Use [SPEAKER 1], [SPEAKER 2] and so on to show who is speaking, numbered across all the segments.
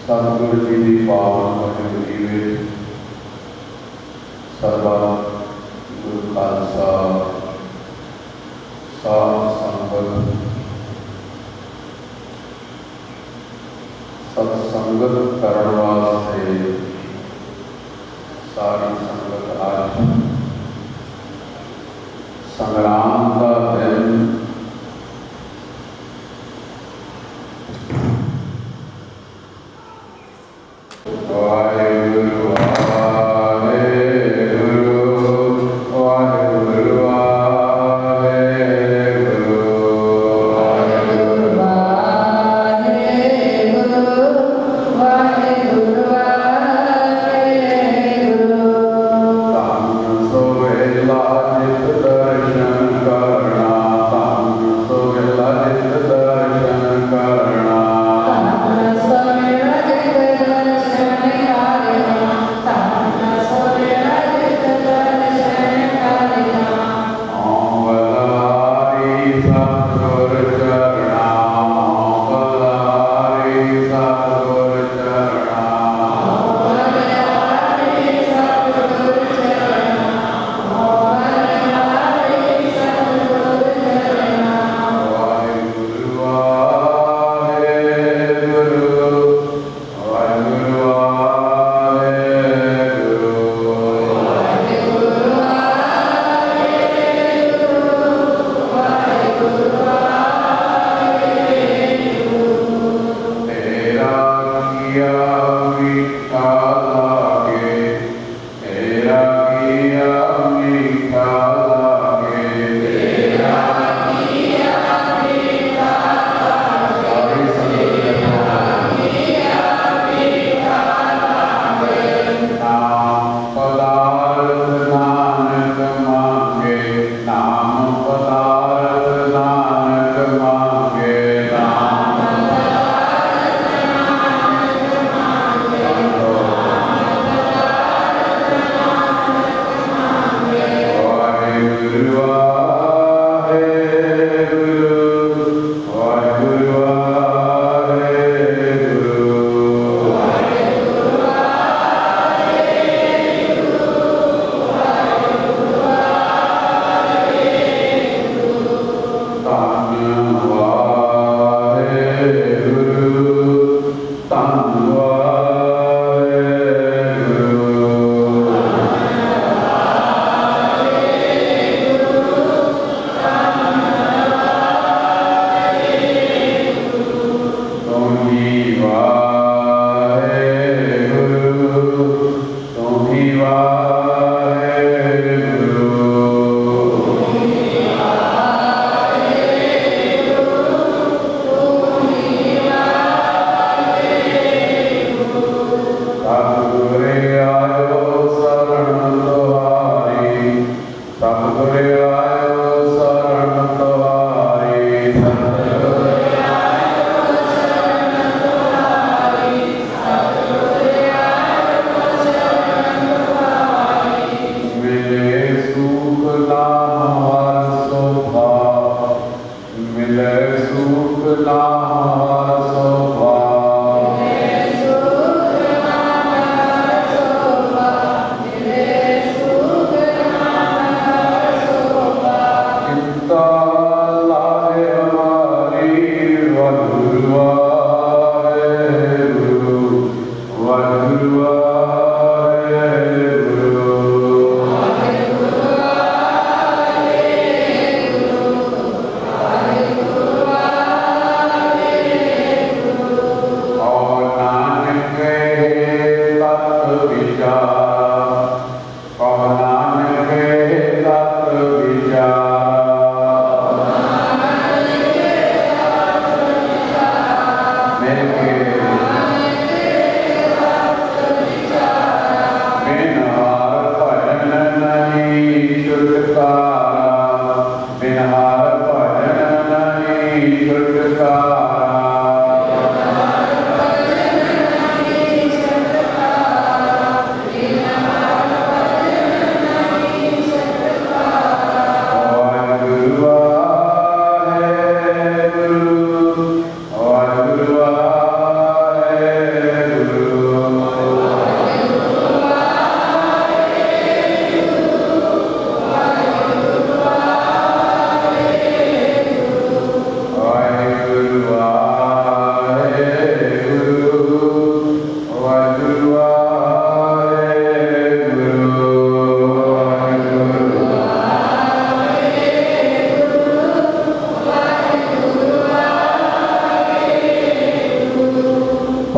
[SPEAKER 1] सतगुरु जी की पावन हजूरी में सरबत गुरु खालसा साध संगत सत्संगत करने वास्ते सारी संगत आज संग्राम का दिन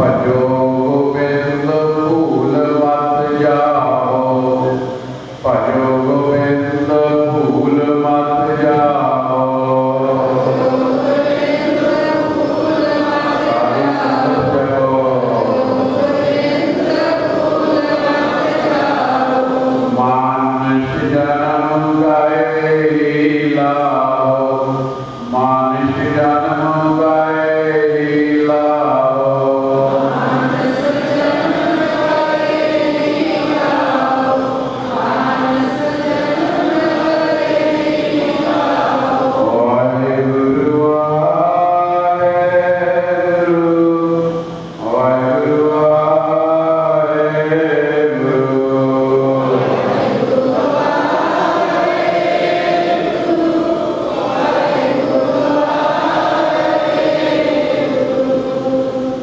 [SPEAKER 1] ਭਜੋ ਗੋਬਿੰਦ ਭੂਲ ਮਤ ਜਾਓ, ਭਜੋ ਗੋਬਿੰਦ ਭੂਲ ਮਤ ਜਾਓ। ਮਾਨਿਸ਼ ਜਨਮ ਗਾਏ ਲਾਓ, ਮਾਨਿਸ਼ ਜਨਮ ਗਾਏ ਲਾਓ। ਵਾਹਿਗੁਰੂ ਵਾਹਿਗੁਰੂ ਵਾਹਿਗੁਰੂ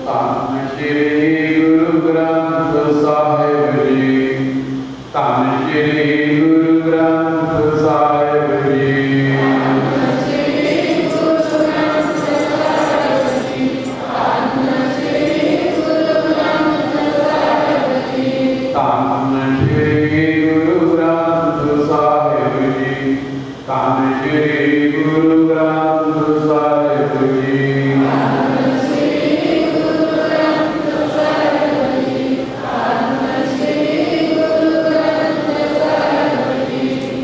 [SPEAKER 1] ਧੰਨ ਸ਼੍ਰੀ ਗੁਰੂ ਗ੍ਰੰਥ ਸਾਹਿਬ ਜੀ, ਧੰਨ ਸ਼੍ਰੀ ਗੁਰੂ ਗ੍ਰੰਥ ਸਾਹਿਬ ਜੀ। ਧੰਨ ਸ਼੍ਰੀ ਗੁਰੂ ਗ੍ਰੰਥ ਸਾਹਿਬ ਜੀ, ਧੰਨ ਸ਼੍ਰੀ ਗੁਰੂ ਗ੍ਰੰਥ ਸਾਹਿਬ ਜੀ।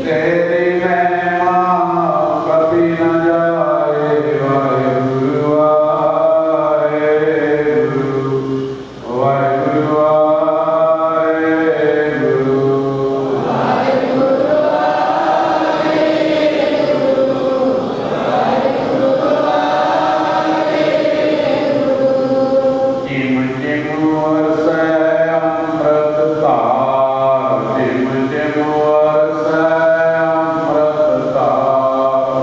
[SPEAKER 1] ਤੇਰੀ ਮਹਿਮਾ ਕਭੀ ਨ ਜਾਏ, ਵਾਹਿਗੁਰੂ ਵਾਹਿਗੁਰੂ ਵਾਹਿਗੁਰੂ ਜਿਮ ਜਿਮ ਵਰਸੈ ਅੰਮ੍ਰਿਤ ਧਾਰ, ਜਿਮ ਜਿਮ ਵਰਸੈ ਅੰਮ੍ਰਿਤ ਧਾਰ।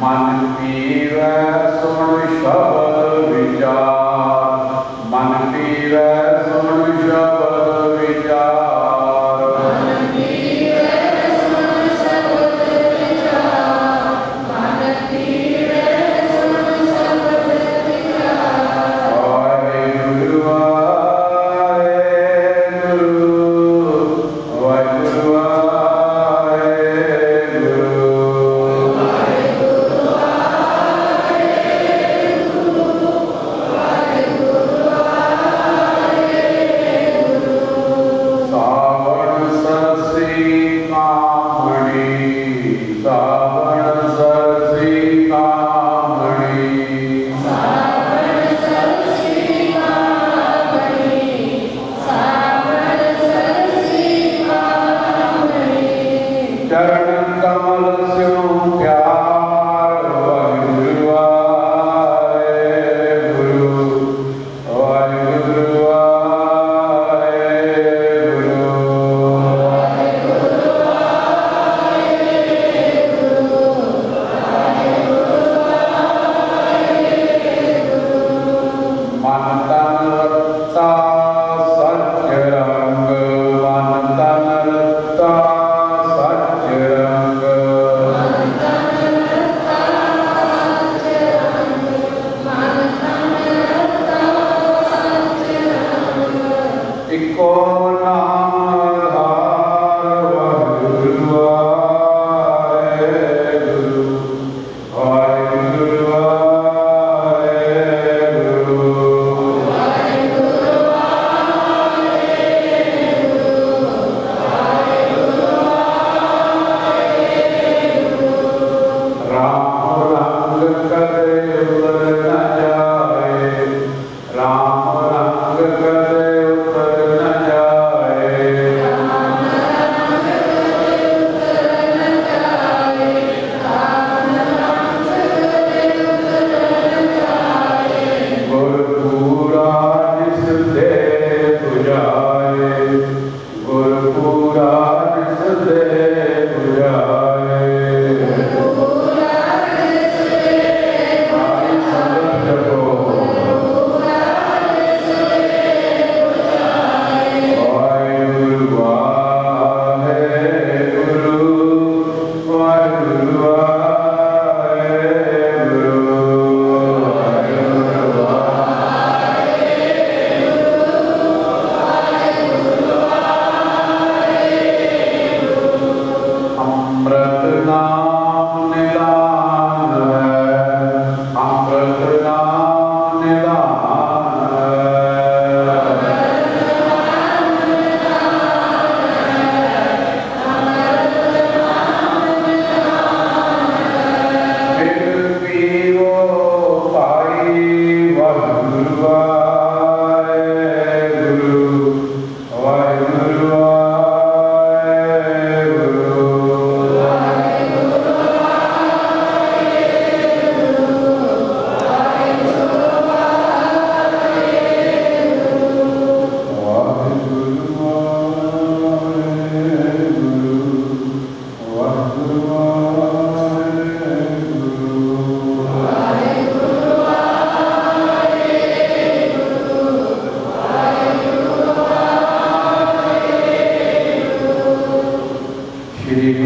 [SPEAKER 1] ਮਨ ਪੀਵੈ ਸੁਣ ਸ਼ਬਦ ਵਿਚਾਰ, ਮਨ ਪੀਵੈ ਸੁਣ ਸ਼ਬਦ ਵਿਚਾਰ। ਵਾਹਿਗੁਰੂ ਵਾਹਿਗੁਰੂ ਵਾਹਿਗੁਰੂ ਸਾਵਣ ਸਰਸੀ ਕਾਮਣੀ, ਸਾਵਣ ਸਰਸੀ ਕਾਮਣੀ। ਚਰਨ ਕਮਲ ਸਿਉ ਪਿਆਰ, ਵਾਹਿਗੁਰੂ ਵਾਹਿਗੁਰੂ ਵਾਹਿਗੁਰੂ ਮਨ ਤਨ ਰਤਾ ਸੱਚ ਰੰਗ, ਮਨ ਤਨ ਰਤਾ ਸੱਚ ਰੰਗ।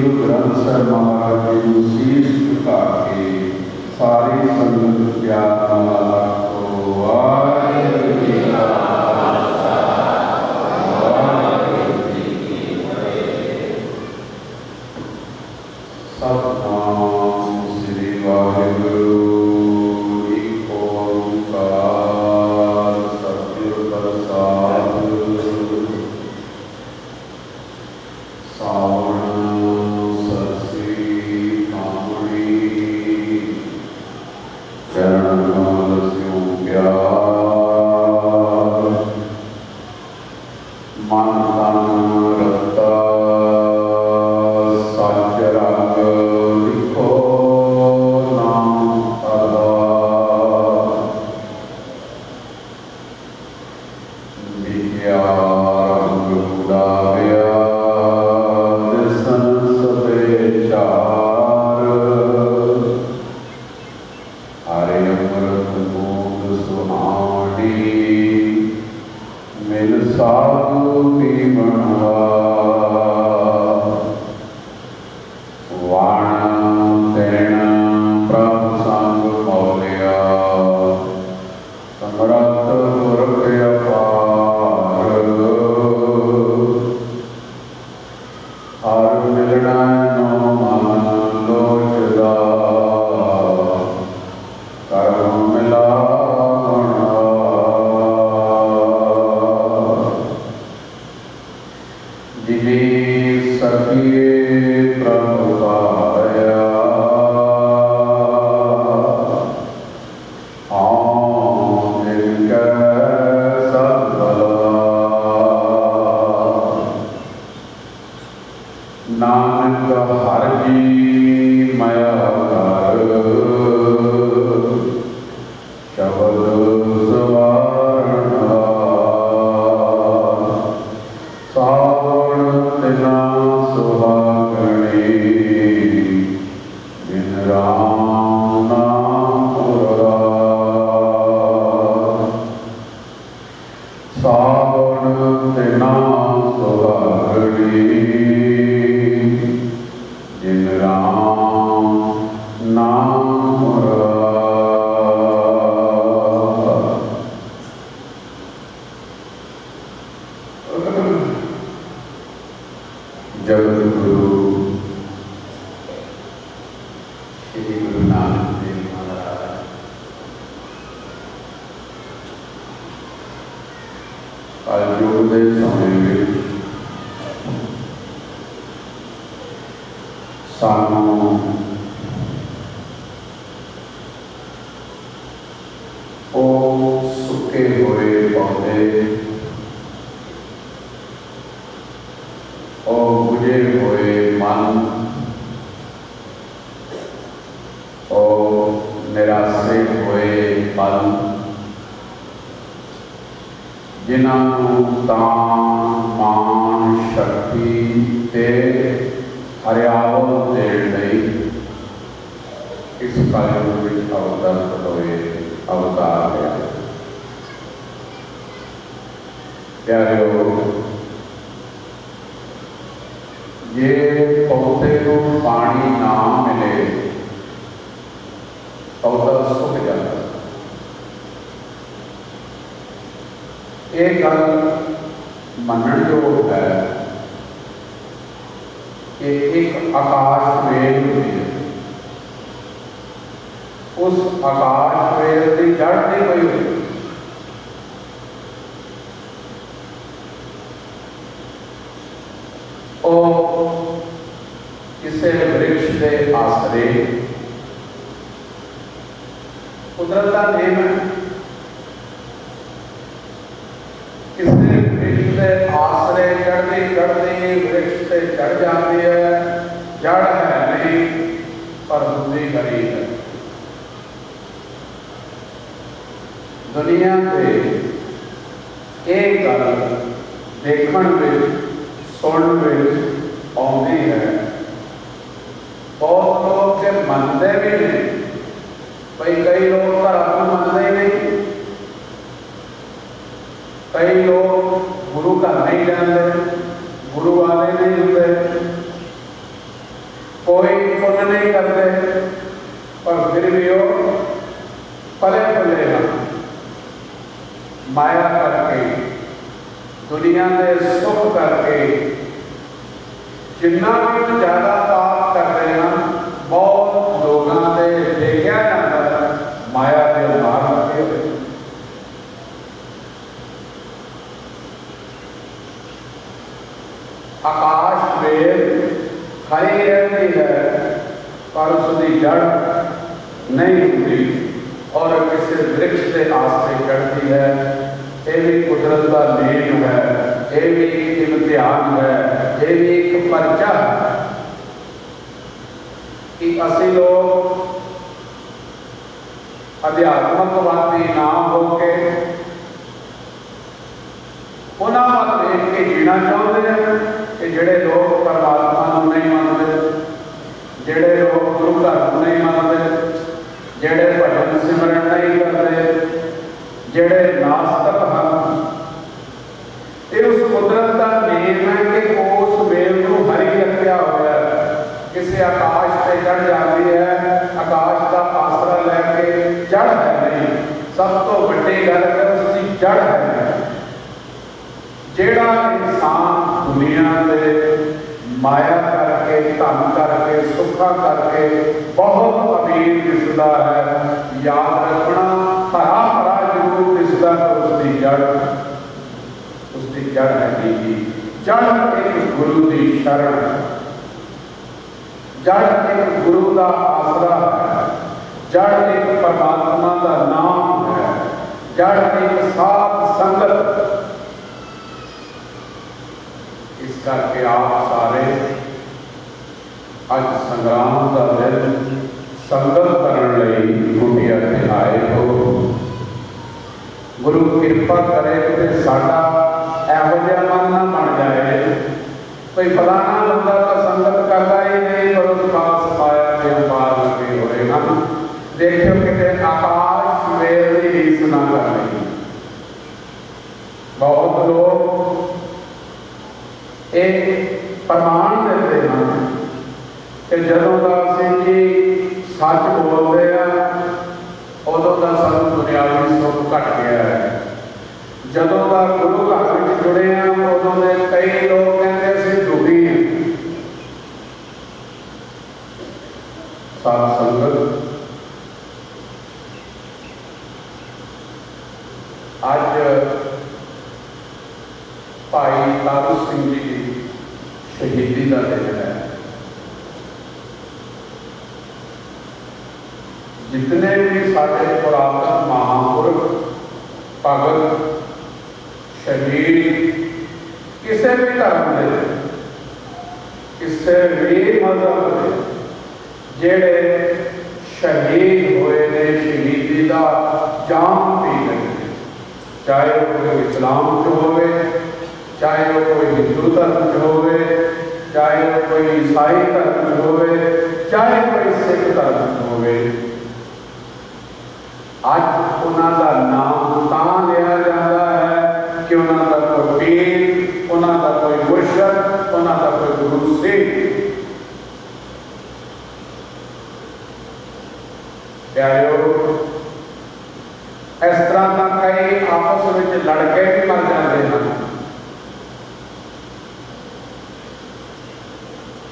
[SPEAKER 1] गुरु ग्रंथ साहिब महाराज जी को शीश झुका के सारी संगत प्यार नाल आखो वाहिगुरू जी का खालसा वाहिगुरू जी की फतेह। सतनाम श्री वाहिगुरू एक ओंकार सतगुर प्रसाद। कोई पुण्य नहीं करते पर फिर भी वो पले पले हैं माया करके, दुनिया के सुख करके। जिन्ना भी ज़्यादा पाप करते हैं बहुत लोगों से देखा जाता है माया के मार लगे हुए। आकाश वेल खड़ी रहती है पर उसकी जड़ नहीं होती और किसी वृक्ष के आस्ते चढ़ती है। ये भी कुदरत का नियम है, ये भी इम्तिहान है, ये भी एक पर्चा है कि असी लोग अध्यात्मकवादी ना होके उन्होंने वाल देख के जीना चाहते हैं कि जेड़े लोग परमात्मा को नहीं मानते, जेड़े लोग गुरु घर को नहीं मानते, जेड़े भजन सिमरन नहीं करते, जेड़े नास्तिक हैं। ये उस कुदरत का नियम है कि उस वेल को हरी रखा हुआ है, किसी आकाश से चढ़ जाती है, आकाश का आसरा लैके जड़ है नहीं। सब तो बड़ी गल है उसकी जड़ है। जेड़ा इंसान दुनिया से माया करके धन करके सुखा करके बहुत अमीर दिसदा है, याद रखना हरा हरा जरूर दिसदा तो उसकी जड़ है जी। जड़ एक गुरु की शरण, जड़ एक गुरु का आसरा है, जड़ एक परमात्मा का नाम है, जड़ एक साथ संगत। इस करके आप सारे अज संग्राम का दिन संगत करने कुटिया से आए हो। गुरु कृपा करे कि साडा एहो जिहा मन ना बन जाए कोई फलाना बंदा तो संगत करता ही नहीं पर उस पास पाया के पार लगे हुए हैं। देखियो कि आकाश वेल की रीस ना कर रही। बहुत लोग एक प्रमाण देते हैं कि जदों का असीं जी सच बोलते हैं उदों का सानूं दुनियावी सुख घट गया है। जदों का गुरु घर में जुड़े हैं उदों के कई लोग कहते असीं दुखी हैं। साध संगत अज भाई तारू सिंह जी की शहीदी का दिन है। जितने भी सारे पुरातन महापुरुष भगत शहीद किसी भी धर्म के किसी भी मजहब के जेड़े शहीद हुए ने शहीदी का जाम पी लगे, चाहे वो कोई इस्लाम च होवे, चाहे वो कोई हिंदू धर्म च होवे, चाहे वो कोई ईसाई धर्म च होवे, चाहे कोई सिख धर्म च होवे। अज उन्होंने नाम तां लिया जाता है कि उन्होंने कोई पीर, उन्होंने कोई मुर्शद, उन्होंने कोई गुरु सिंह। प्यारो इस तरह का कई आपस में लड़के भी मर जाते हैं।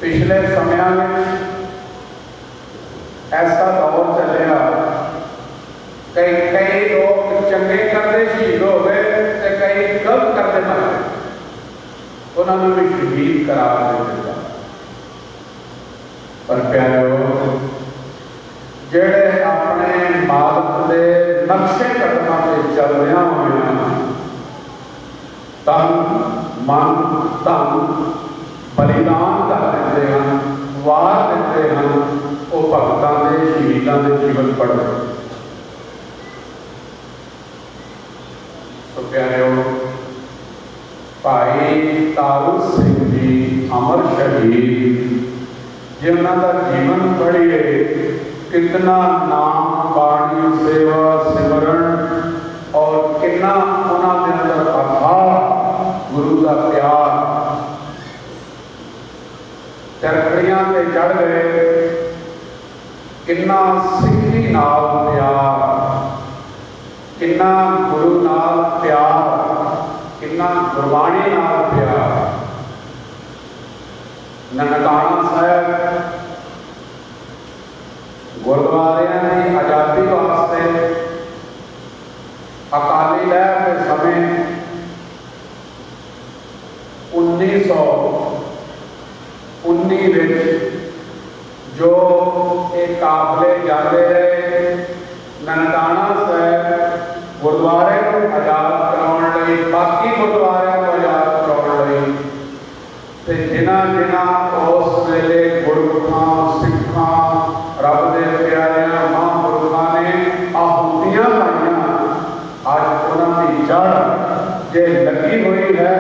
[SPEAKER 1] पिछले समय में ऐसा दौर चलिया कई लोग चंगे करते शहीद हो गए तो कई गलत करते मर गए, उन्होंने भी शहीद करार दिया। पर प्यारो जेड़े अपने मालक के नक्शे कदमां से चल रहा हुए तन मन धन बलिदान कर देते हैं, वार देते हैं, वो भगतों के शहीदों के जीवन पढ़ते। तो प्यारे भाई तारू सिंह जी अमर शहीद जिन्हों का जीवन पढ़िए कितना नाम बाणी सेवा सिमरन और कितना उन्होंने अंदर अथाह गुरु का प्यार। चरखड़ियां से चढ़ गए। किन्ना सिक्खी नाल प्यार, किन्ना गुरु नाल प्यार, किन्ना गुरबाणी नाल प्यार। ननकाना साहब गुरुद्वारियां की आज़ादी वास्ते अकाली लहर के समय 1919 जो एक काफले जाते रहे ननकाना साहब गुरुद्वारे को आज़ाद कराने लई, बाकी गुरुद्वारे को आज़ाद कराने लई ते जिन्हां उस वेले गुरमुखां सिखां रब दे प्यारियां महापुरुखां ने आहुतियां पाईयां, अज उन्हां दी जड़ जे लगी हुई है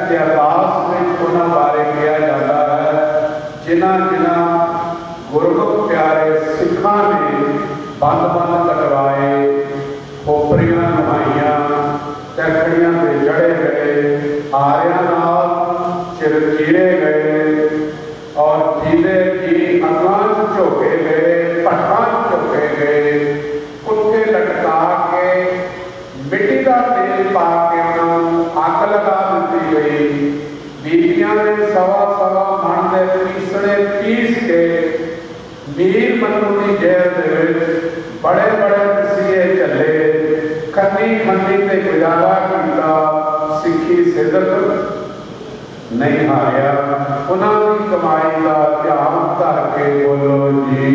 [SPEAKER 1] ते अरदास विच उन्हां बारे कहा जाता है। जिन्हां गुरमुख प्यारे सिखां ने बंद कटवाए, खोपरियां नवाइयां, चरखड़ियां ते जड़े गए, आरियां नाल चिर चीरे गए और जीदे जी अगां झोके गए, भट्टां झोके गए, कुत्ते लटका के मिट्टी का तेल पा के उन्होंने अग लगा दी गई। बीबियां ने सवा सवा मन के पीसने पीस के मीर मनु की जेल दे बड़े बड़े नसीहे चले, खन्नी खन्नी ते गुजारा किया, सिक्खी सिदक नहीं हारिया। उन्होंने कमाई का ध्यान धर के बोलो जी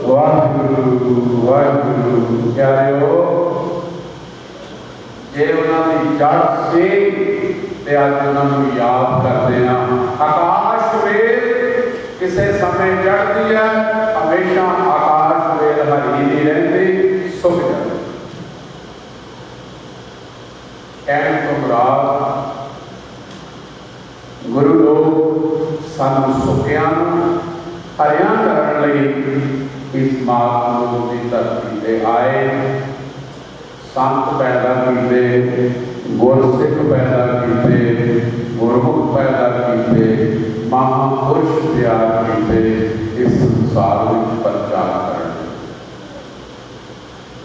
[SPEAKER 1] वाहिगुरु वाहिगुरु। प्यारिओ जे उन्होंने जड़ से अज उन्होंने याद करते हैं। आकाश वेल किसी समय चढ़ती है, हमेशा आकाश वेल हरी नहीं रहती, सुख जाती। कहने तो मुराद गुरु लोग सानू सुखियां हरियां करने लई इस मातमू की धरती ते आए, संत पैदा किए, गुरसिख पैदा किए, गुरमुख पैदा किए, महापुरुष तैयार किए इस संसार में प्रचार करने,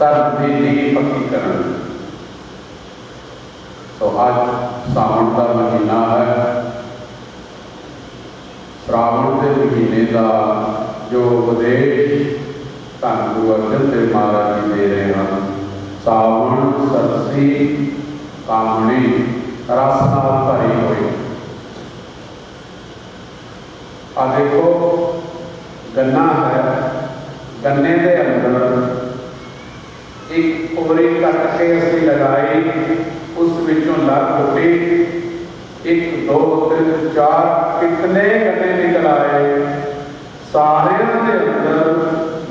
[SPEAKER 1] धर्म की नींव पक्की करने। तो आज सावन का महीना है, श्रावण के महीने का जो उपदेश धन गुरु अर्जन देव महाराज जी दे रहे हैं, सावन सरसी कामणी रस नाल भरी हुई। आ देखो गन्ना है, गन्ने के अंदर एक कोरी कट के असी लगाई, उस विचों लग उठी, 1 2 3 4 कितने गन्ने निकल आए। सारे के अंदर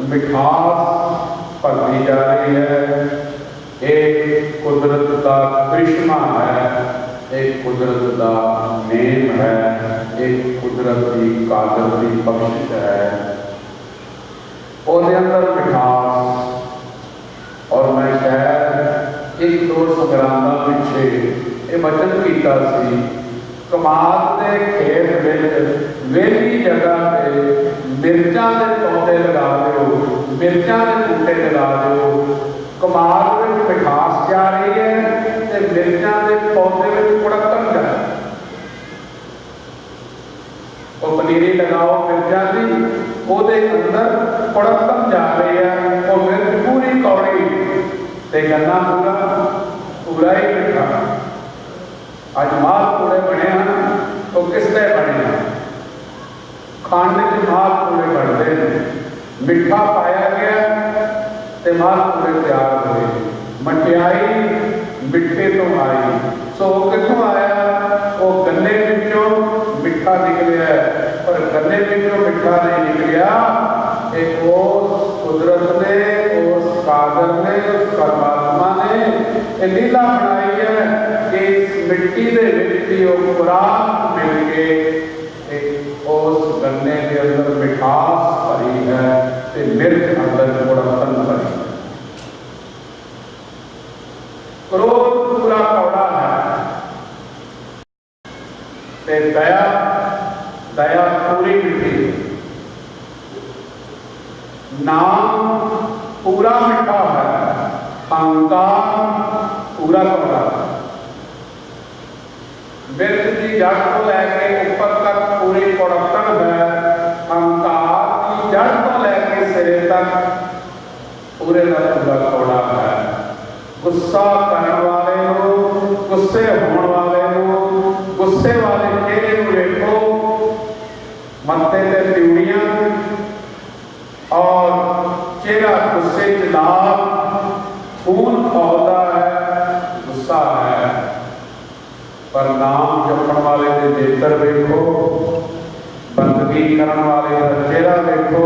[SPEAKER 1] मिठास भरती जा रही है। एक कुदरत का करिश्मा है, एक कुदरत का नेम है, एक कुदरत की कादर की बख्शिश है। उसके अंदर मिठास। और मैं शायद 1-2 संग्रामां पिछे ये वचन किया सी, कमाल के खेत में वेली जगह पे मिर्चां के पौधे लगा दो, मिर्चां के बूटे लगा दो। कमाल में मिठास जा रही है तो मिर्चां के पौधे में कुड़कन जा रही। वो पनीरी लगाओ मिर्चां की, ਉਹਦੇ अंदर कुड़कन जा रही है, वो मिर्च पूरी कौड़ी ते गन्ना पूरा ही मिठा। अज मालपूड़े बने हैं तो किसने बने हैं? खंड च मालपूड़े बनते हैं, मिठा पाया गया तो मालपूड़े तैयार हुए। मठियाई मिठे तो आई, सो कितों आया? वो गन्ने विचों मिठा निकलिया, पर गन्ने विचों मिठा नहीं निकलिया। एक उस कुदरत ने, उस कादर ने, उस परमात्मा ने लीला बनाई है कि इस मिट्टी के विच खुराक मिल के उस गन्ने के अंदर मिठास भरी है ते मिर्च अंदर कुड़कन भरी है। क्रोध पूरा कौड़ा है ते दया पूरी मिठी है। नाम पूरा मिठा है, अहंकार पूरा कौड़ा है। बिरत की जड़ को लैके ऊपर तक पूरी कौड़कन है, अहंकार की जड़ को लैके सिरे तक पूरे का पूरा कौड़ा है। गुस्सा करने वाले हो, गुस्से होने वाले हो, गुस्से वाले चेहरे को देखो, मत्थे ते त्यूड़ियां और चेहरा गुस्से च लाल, खून खौलता है, गुस्सा है। पर नाम जपण वाले के नेत्र देखो, बंदगी करने वाले का चेहरा देखो,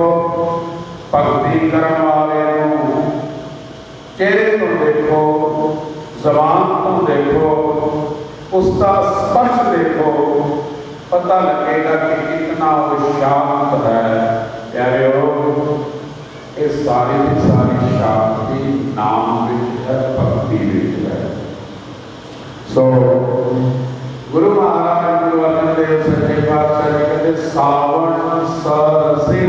[SPEAKER 1] भगती करने वाले चेहरे को देखो, जबान को देखो, उसका स्पर्श देखो, पता लगेगा कि कितना वो शांत है। प्यारेओ, ये सारी की सारी शांति नाम विच है, भक्ति विच है। सो गुरु महाराज गुरु अर्जन देव सच्चे पातशाह जी कहते सावन सरसी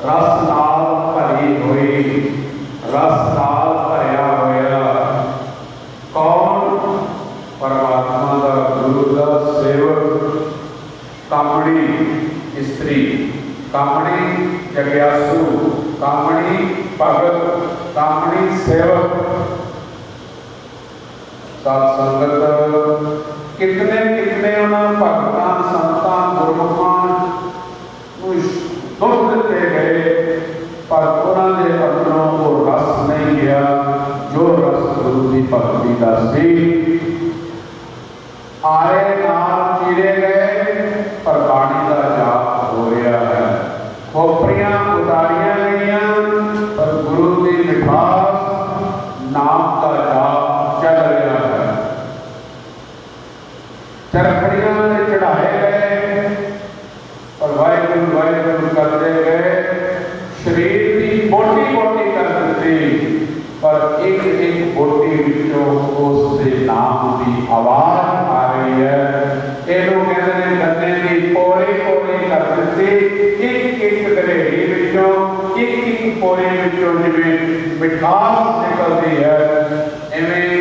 [SPEAKER 1] रस नाल भरी हुई, रस नाल भरिया होया। कौन? परमात्मा का गुरु का सेवक, कामड़ी स्त्री, कामड़ी जग्यासु, कामड़ी भगत, कामड़ी सेवक। सात संगत कितने कितने उन्होंने भगतान संतान गुरमुखां दुख दिते गए, पर उन्होंने अंदरों वो रस नहीं गया जो रस गुरु की भक्ति का सी। आए नाम चीरे गए, पर बाणी का जाप हो रहा है। खोपरियां उतारियां गईयां, पर गुरु की मिठास नाम का जाप चल रहा है। चरखड़ियां चढ़ाए गए, और वाहिगुरु वाहिगुरु करते गए। शरीर की बोटी बोटी कर दी, पर एक एक बोटी विचों उससे नाम की आवाज आ रही है। ये लोग कहते हैं गन्ने की पोरे पोरे कर दी, एक एक गलेड़ी विचों, एक एक पोरे विचों जिवें मिठास निकलती है, इवें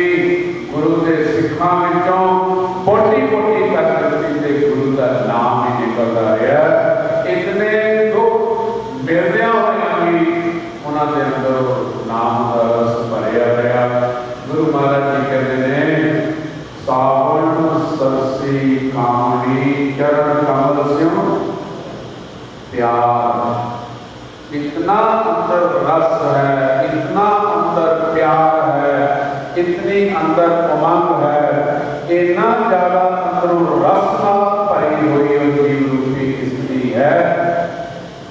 [SPEAKER 1] गुरु के सिखां विचों बोटी बोटी कर दी ते गुरु का नाम ही निकल रहा है। इतने दुख मिलदियां होइयां भी उन्होंने अंदर नाम का रस भरिया रहा। गुरु महाराज जी कहते हैं सावन सरसी कामड़ी चरण कमल स्यों प्यार। इतना अंदर रस है, इतना अंदर प्यार है, इतनी अंदर उमंग है, इतना ज्यादा अंदरों रस भरी हुई जीव रूपी स्त्री है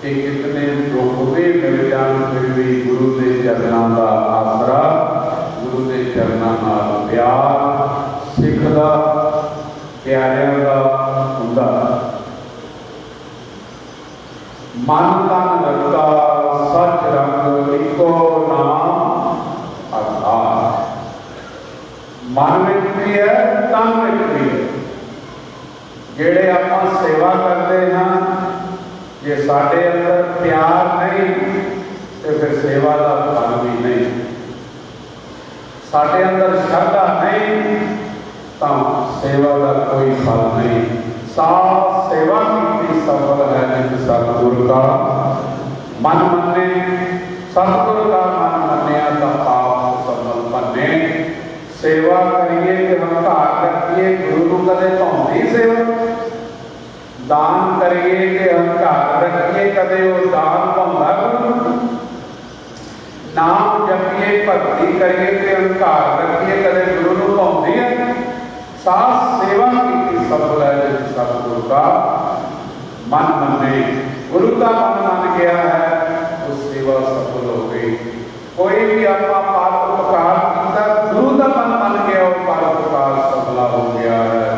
[SPEAKER 1] कि कितने दुख भी मिल जान फिर भी गुरु के चरणों का आसरा, गुरु के चरणों का प्यार, सिख का प्यारियां का हुंदा। मन तन लगता सच रंग इको नाम आधार। मन विच भी है, तन विच भी है। जेड़े आपां सेवा करते हैं, जे साडे अंदर प्यार नहीं तो फिर सेवा का फल भी नहीं। साडे अंदर श्रद्धा नहीं तो सेवा का कोई फल नहीं। साफ सेवा की सफल है जिस सतगुरु का मन मने, सतगुरु का मन मनिया तो पाप सफल बने। सेवा करिए कि हम घर रखिए, गुरु को कदे धोंदी सेवा। दान करिए कि हम घर रखिए, कदे वो दान धोंदा गुरु। नाम जपिए, भक्ति करिए कि हम घर रखिए, कदे गुरु को धोंदी है। साफ सेवा की सफल है जिस सतगुरु का मन मने। गुरु का मन मन गया है, उस सेवा सफल हो गई। कोई भी अपना पारोपकार किया, गुरु का मन मन गया और पारोपकार सफल हो गया है।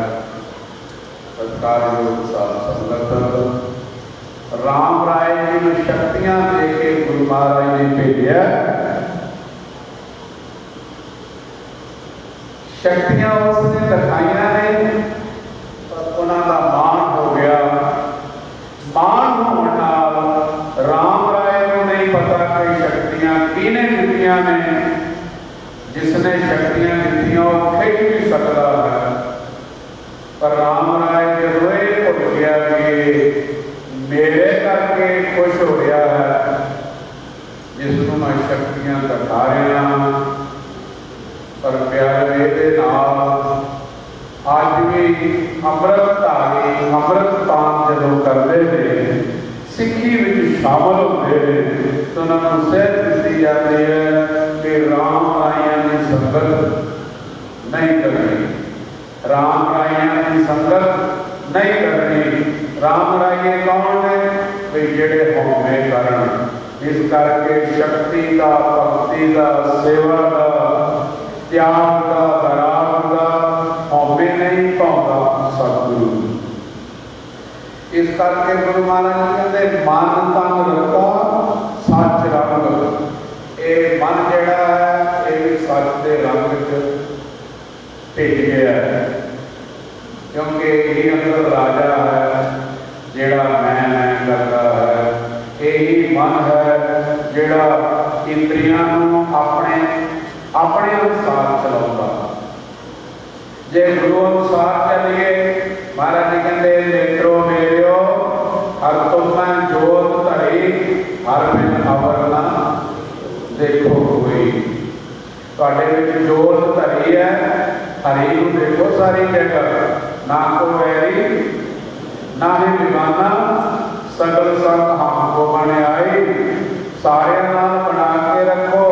[SPEAKER 1] राम राय जी ने शक्तियां देके गुरु महाराज ने भेजा। शक्तियां उसने दिखाइया नहीं, पर उन्होंने शक्तियां ने, जिसने शक्तियां दित्तियां वो खिंच भी सकता है, पर राम राय जो ये भुल गया कि मेरे करके खुश हो रहा है, जिसनों मैं शक्तियां दिखा रहा। पर प्यारे ये अज भी अमृतधारी अमृत पान जो करते हैं, सिक्खी में शामिल होते हैं, तो उन्होंने सेध दी जाती है कि राम राइयां की संगत नहीं करनी, राम राइयां की संगत नहीं करनी। राम राइये कौन ने? भी जेड़े होमे करन। इस करके शक्ति का, भक्ति का, सेवा का, त्याग का, बराबर का होमे नहीं पाता सतगुरु। इस करके गुरु महाराज कहते मन तन रखा सच रंग। ये मन जेड़ा है ये भी सच के रंग च भिज गया है, क्योंकि यही अंदर राजा है जेड़ा मैं करता है। यही मन है जेड़ा इंद्रियां अपने अपने अनुसार चलाता। जे गुरु अनुसार चलिए, महाराज जी कहते नेत्रो मेरियो हर तुम जोत धरी, हर बिन अवर ना देखो कोई। तुहाडे विच जोत धरी है, हरी नूं देखो सारी जगह, ना को वैरी ना ही बेगाना, सगल संग हमको बने आई। सारे नाल बना के रखो,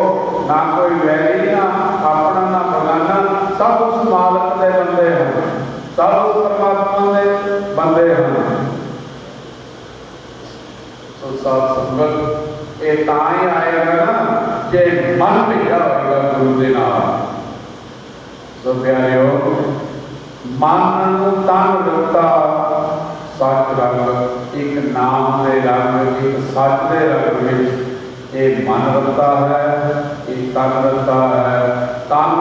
[SPEAKER 1] ना कोई वैरी ना अपना ना बेगाना, सब उस मालक के बंदे हैं, सब उस परमात्मा के बंदे हैं। तो साथ संगत ये ताई आएगा ना जे मन भिजा होगा गुरु के नाल। तो प्यारियो मन तन रखता सच रंग, एक नाम के रंग, एक सच के रंग में ये मन रखता है, एक तन रखता है। तन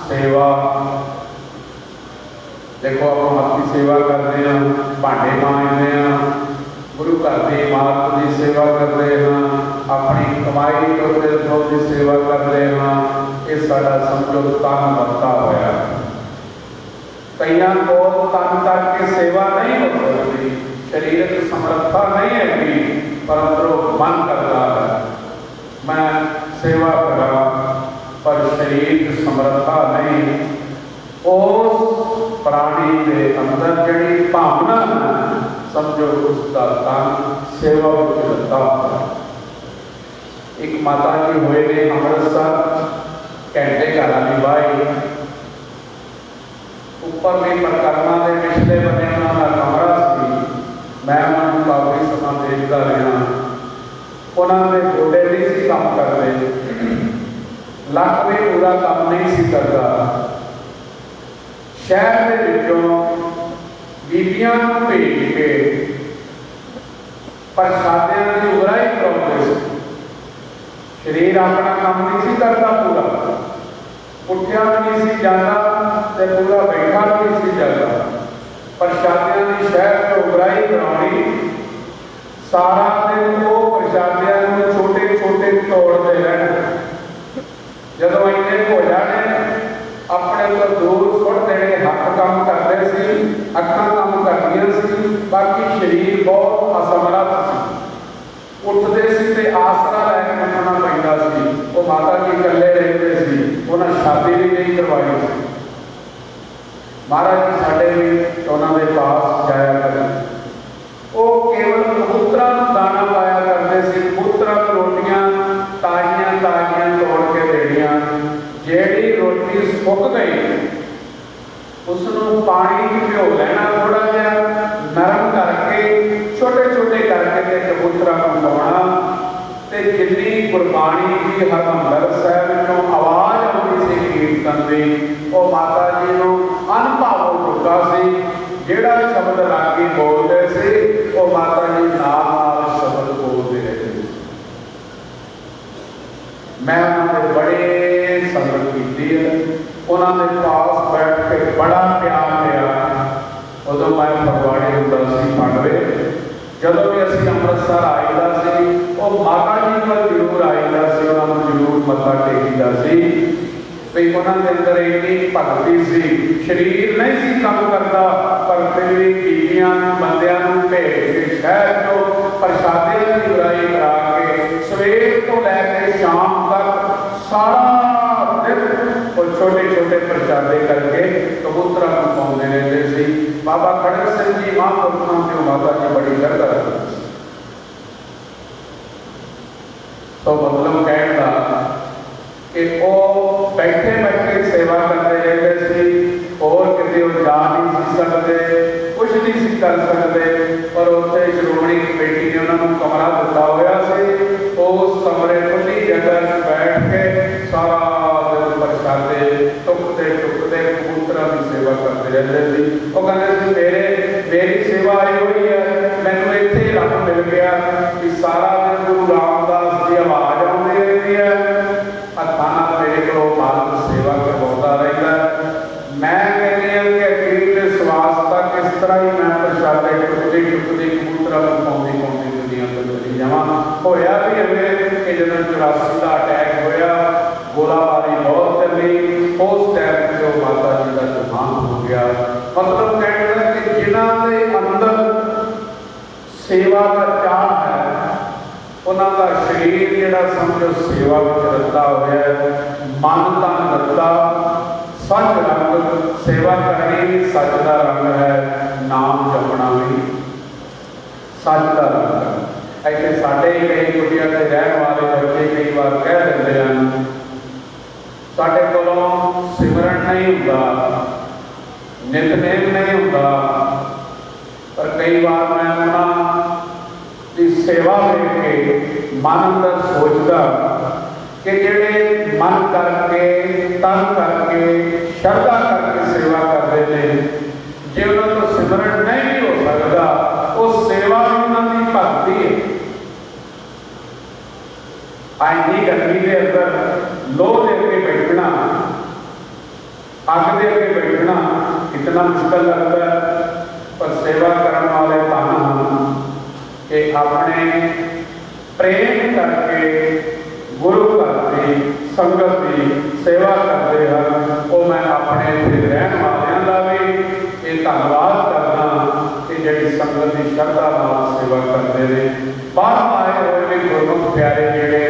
[SPEAKER 1] सेवा, देखो आप हथ की सेवा करते हैं, भांडे मांजते हैं, गुरु घर की इमारत की सेवा करते हैं, अपनी कमाई तो की सेवा करते हैं। ये साडा समझो तन रखता होया। कईयां को तन करके सेवा नहीं हो सकती, शरीरक समर्था नहीं है, परंतु मन करता है मैं सेवा करा, पर शरीर समर्था नहीं। उस प्राणी के अंदर जड़ी भावना समझो उसका तन सेवा करता है। एक माता जी हुए ने अमृतसर घंटे घर निभाई, ऊपर भी परिक्रमा के पिछले बने उन्होंने कमरा सी। मैं उन्होंने काफी समय देखता रहा, उन्होंने गोडे नहीं सी काम करते, लक भी पूरा काम नहीं सी करता। शहर के विचों बीबियां भेज के प्रसादियां की उगराई कराते, शरीर अपना काम नहीं सी करता पूरा, उठिया भी नहीं सी जाता, पूरा बैठा भी नहीं सी जाता। प्रसादियां की शहर में उगराई करानी, सारा दिन वो प्रसादियां को छोटे छोटे तोड़ते रहना। जदों इन्ने हो जाने अपने तो दूर सुट देने, हथ काम करते सी, अखां काम करदियां सी, बाकी शरीर बहुत असमर्थ सी। उठते सी ते आसरा लैके उठना पैंदा सी। वो माता जी इकल्ले रहते सी, उन्हें शादी भी नहीं करवाई सी। महाराज जी साढ़े भी उन्होंने पास जाया करें, वो केवल कबूतरा दाना पाया करते थे। कबूतरा रोटियां ताजियां ताजियां तोड़ के देनिया, जेड़ी रोटी सुक गई उसनों पानी भिओ लेना, थोड़ा जहा नरम करके छोटे छोटे करके कबूतरा पकाना। तो जिन्नी गुरबाणी की हरमंदर साहब चों आवाज़ आती सी कीर्तन की, वो माता जी को अनुभव हो चुका सी। जेड़ा शब्द रागी बोलते थे वो माता जी नाल शब्द बोलते रहते। मैं उन्होंने बड़े संगत की है, उन्होंने पास बैठ के बड़ा प्यार लिया। उदों मैं फगवाड़े होता सी पांडवे, ਜਦੋਂ ਵੀ ਅਸੀਂ ਅੰਮ੍ਰਿਤਸਰ ਆਈਦਾ ਸੀ ਉਹ ਮਾਤਾ ਜੀ ਕੋਲ ਜ਼ਰੂਰ ਆਈਦਾ ਸੀ, ਉਹਨਾਂ ਨੂੰ ਜ਼ਰੂਰ ਮੱਥਾ ਟੇਕੀਦਾ ਸੀ ਵੀ ਉਹਨਾਂ ਦੇ ਅੰਦਰ ਇੰਨੀ ਭਗਤੀ ਸੀ। ਸਰੀਰ ਨਹੀਂ ਸੀ ਕੰਮ ਕਰਦਾ, ਪਰ ਫਿਰ ਵੀ ਬੀਬੀਆਂ ਨੂੰ ਬੰਦਿਆਂ ਨੂੰ ਭੇਜ ਕੇ ਸ਼ਹਿਰ ਤੋਂ ਪ੍ਰਸ਼ਾਦਿਆਂ ਦੀ ਬੁਰਾਈ ਕਰਾ ਕੇ ਸਵੇਰ ਤੋਂ ਲੈ ਕੇ ਸ਼ਾਮ ਤੱਕ ਸਾਰਾ ਦਿਨ ਉਹ ਛੋਟੇ ਛੋਟੇ ਪ੍ਰਸ਼ਾਦੇ ਕਰਕੇ ਕਬੂਤਰਾਂ ਨੂੰ ਪਾਉਂਦੇ ਰਹਿੰਦੇ ਸੀ। ਬਾਬਾ ਖੜਕ ਸਿੰਘ ਜੀ ਮਹਾਂਪੁਰਖਾਂ ਤੇ ਮਾਤਾ ਜੀ ਬੜੀ ਦਰਦ ਰੱਖਦੇ ਸੀ। तो मतलब कहने का कि वो बैठे बैठे सेवा करते रहते थे और कितने जा नहीं सकते, कुछ नहीं सी कर सकते, पर उत्थे श्रोमणी कमेटी ने उन्होंने कमरा दिता हुआ से, उस कमरे खुली जगह बैठ के सारा दिन प्रसादे टुकते टुकते कबूतरों की सेवा करते रहते थे। वो कहते मेरी सेवा आई हुई है, मैनू इत्थे रब मिल गया कि सारा दिन गुरु रामदास की आवाज़ आती रहती है, हत्थां नाल मेरे को मालक सेवा करवाता रहता है। मैं कहती हूँ कि अखीरले श्वास तक इस तरह ही मैं प्रसादे टुकते टुकते कबूतरों को पाँदी पाँदी दुनिया तो चली जावां। होया भी हमें कि जब 84 का अटैक होया, गोलाबारी बहुत चली, उस टाइम से माता जी का देहांत हो गया। मतलब कहना कि जिन्हों के अंदर सेवा का चाह है, उन्होंने शरीर जिहड़ा समझो सेवा में रत्ता होया, मन तन रत्ता, सच रंग, सेवा करनी भी सच का रंग है, नाम जपना भी सच का रंग है। ऐसे साढ़े कई कुटिया के रहने वाले बच्चे कई बार कह देते हैं साढ़े कोलों सिमरन नहीं होता, नितनेम नहीं होता, पर कई बार मैं उन्होंने सेवा देख के मन अंदर सोचता कि जेड़े मन करके तन करके श्रद्धा करके सेवा करते हैं, जो उन्होंने तो सिमरन नहीं हो सकता, उस सेवा भी उन्होंने भक्ति है। आईनी गर्मी के अंदर लोह दे के बैठना, अग दे के बैठना कितना मुश्किल लगता है, पर सेवा करने वाले धन हैं कि अपने प्रेम करके गुरु घर की संगत की सेवा करते हैं। वो मैं अपने इत्थे रहने वालों का भी ये धन्यवाद करना कि जिहड़ी संगत की श्रद्धा नाल सेवा करते हैं। बाहर आए हुए भी गुरमुख प्यारे जिहड़े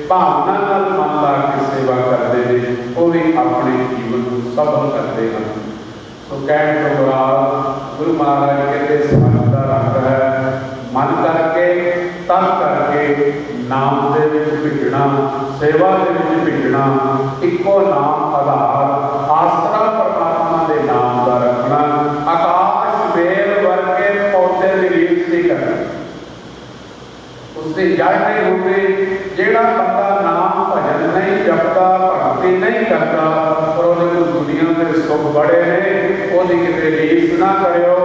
[SPEAKER 1] भावना नाल मन ला के सेवा करते हैं, वो भी अपने जीवन को सफल करते हैं। तो कहने तो बाद गुरु महाराज कहते संगत का रंग है मन करके तन करके नाम दे विच भिजना, सेवा दे विच भिजना, इको नाम आधार आसरा परमात्मा के नाम का रखना, आकाश बेल वर्गे पौधे की रीस नहीं करना, उसकी जड़ नहीं होती। जेड़ा बंदा नाम भजन नहीं जपता, भक्ति नहीं करता, और उन्हें दुनिया के सुख बड़े ने, उसकी कितने रीस ना करो।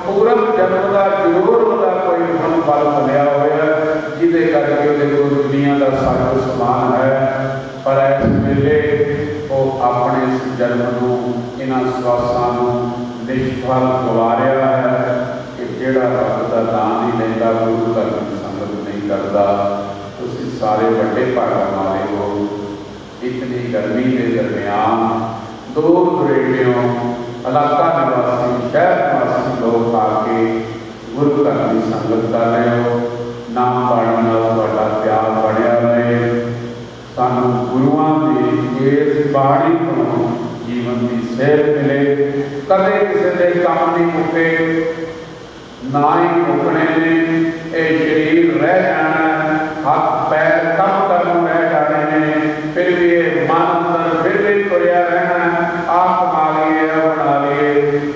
[SPEAKER 1] पूरब जन्म का जरूर उसका कोई फल फल मिलया होया जिदे करके वो दुनिया का सारा समान है, पर इस वेले वो अपने इस जन्म को इन्हां स्वासां नूं निष्फल गवारिया है कि जेड़ा रब दा नाम नहीं लैंदा, गुरु घर की संगत नहीं करता। तुसीं सारे बड़े भागण वाले हो। इतनी गर्मी के दरमियान दूर दुरेड़ियों इलाका निवासी शहर निवासी लोग आके गुरु घर की संगत कर रहे हो। नाम बाणी नाल तुहाडा प्यार बढ़िया रहे, सानू गुरुआं दी इस बाणी तो जीवन की सेहत मिले, कदे किसी के काम नहीं मुके, ना ही मुकने ने। ये शरीर रह जाना, हाथ पैर कम करन रह जाने ने, फिर भी ये मन अंदर फिर भी तुरिया रहना, आप कमा लिए बना लिए।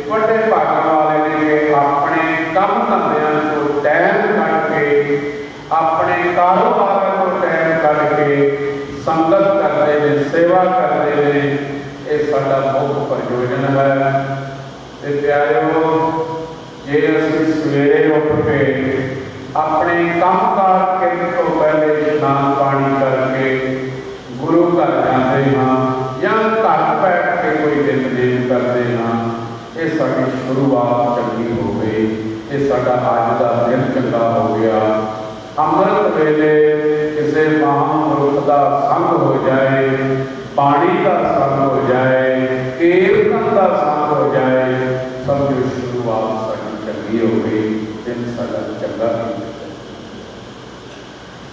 [SPEAKER 1] बड़े भागण वाले ने कि अपने कम धंधियां को टाइम कट के, अपने कारोबार को टाइम कट के संगत करते हैं, सेवा करते हैं। ये साडा मुख्य प्रयोजन है। ते प्यारिओ, जे असीं सवेरे उठ के अपने काम कार करने तो पहले स्नान पानी करके गुरु घर जाते हाँ, या घर बैठ के कोई नितनेम करते हाँ, ये साडी शुरुआत चंगी हो गई। ये साडा अज का दिन चंगा हो गया। अमृत वेले किसी महापुरुष का संग हो जाए, पानी का संग हो जाए, कीर्तन का संग हो जाए, समझो शुरुआत साडी चंगी हो गई, दिन साडा चंगा हो गया।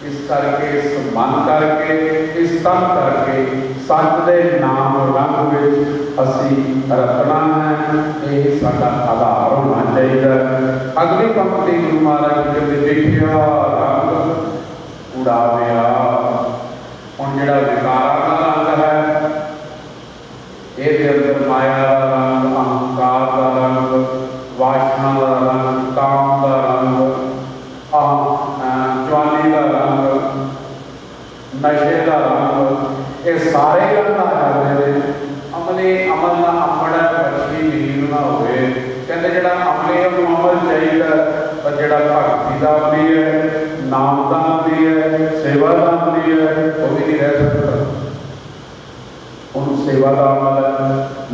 [SPEAKER 1] इस करके इस मन करके इस तन करके सच के नाम रंग में असी रखना है, यही साडा आधार होना चाहिए। अगली पंक्ति गुरु महाराज जी ने देखिया रंग उड़ाविया। हुण जिहड़ा विकारां दा रंग है, ये अंदर माया का रंग, अहंकार का रंग, वासना का रंग, काम का रंग, जवानी का रंग, नशे का रंग, ये सारे रंग आ जाते हैं। अमले अमल ना अमड़ा बच्ची नीर ना हो। कहते जो अमले अमल चाहिए, पर जो भगती का अमली है, नाम का अमली है, सेवा का अमली है, वो भी नहीं रह सकता। उन सेवा का अमल है,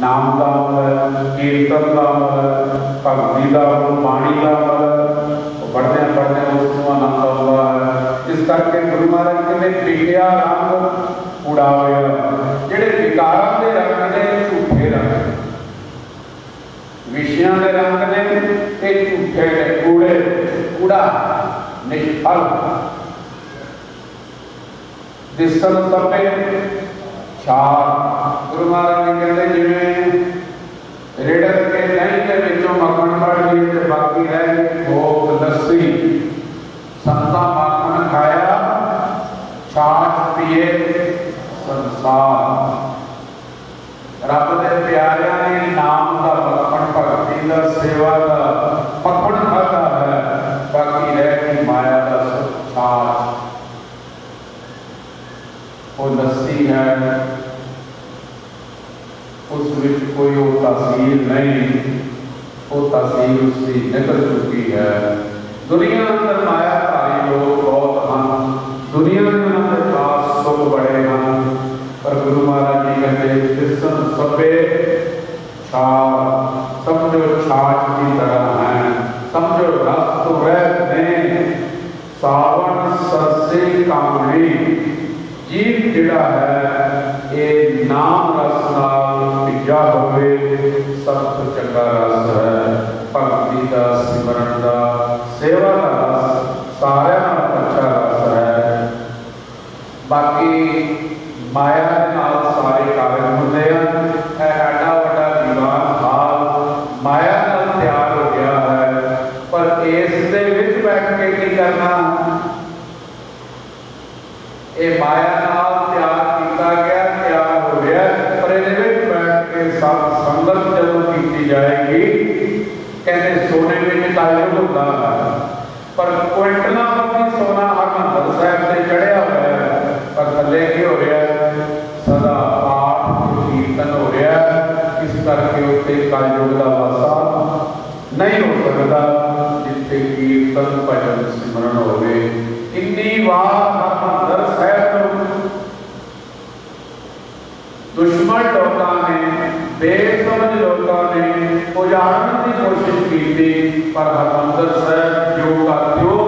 [SPEAKER 1] नाम का अमल है, कीर्तन का अमल है, भगती का अमल, बाणी का अमल है, पढ़ने पढ़ने उसको आनंद आता है। इस करके गुरु महाराज कहते विख्या रंग उड़ाविया। जिहड़े विकारां दे रंग ने झूठे रंग, विषयां दे रंग ने ते झूठे ने, कूड़े कूड़ा निष्फल दिसन सपे छार। गुरु महाराज जी कहते जिवें रेड़क के नहीं के विचों मक्खन बढ़ गई तो बाकी रह गई भोग लस्सी। संता मक्खन खाया, छाछ पिए संसार। रब दे प्यारियां ने नाम का मक्खन, भगती का, सेवा का मक्खन खाता है, बाकी रह गई माया का छाछ। वो लस्सी है, उस विच कोई वो तासीर नहीं, वो तासीर उसकी निकल चुकी है। दुनिया अंदर मायाधारी लोग बहुत हैं, दुनिया के अंदर पास सुख बड़े हैं, पर गुरु महाराज जी कहते जिसन सबे छाछ, समझो छाछ की तरह है, समझो रस तो रहते सावन सरसे कामणी। जीव जिहड़ा है ये नाम रस नाल भिजा होवे, सब तो चंगा रस है। भगती का, सिमरन का, सेवा का रस सारे अच्छा रस है। बाकी माया के नाल सारे कार्य होंदे हैं। एडा वड्डा दीवान हाल माया नाल तैयार हो गया है, पर इस दे विच बैठ के की करना, ये माया नाल तैयार किया गया, तैयार हो गया, पर ये बैठ के सब संगत जब की जाएगी, कहते सोने में ताल्लुक होता है, पर क्विंटलों की सोना हरमंदिर साहब से चढ़िया हुआ है, पर थले की हो रहा है, सदा पाठ कीर्तन हो रहा है। इस करके उत्ते कलयुग का वासा नहीं हो सकता जिथे कीर्तन भजन सिमरन होवे। इन्नी वार हरमंदिर साहब दुश्मन लोगों ने, बेसमझ लोगों ने उजाड़ने की कोशिश की थी, पर हरमंदिर साहब जो का त्यों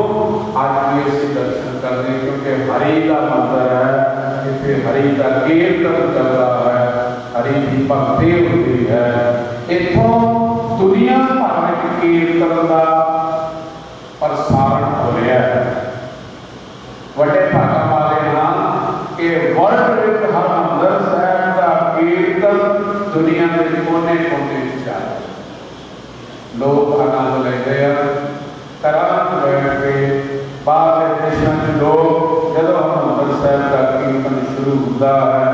[SPEAKER 1] आज भी इसे दर्शन करते, क्योंकि हरि का मंदिर है, इसे हरि का कीर्तन चल रहा है, हरि की भक्ति होती है। इथों दुनिया भर में कीर्तन का प्रसारण हो रहा है। बड़े भागा वाले हाँ कि वर्ल्ड विच हरमंदिर साहब का कीर्तन दुनिया के कोने कोने जा लोग आनंद लेते हैं। तरह बैठ के बाहर देशों के लोग जब हरमंदिर साहब का कीर्तन शुरू होता है,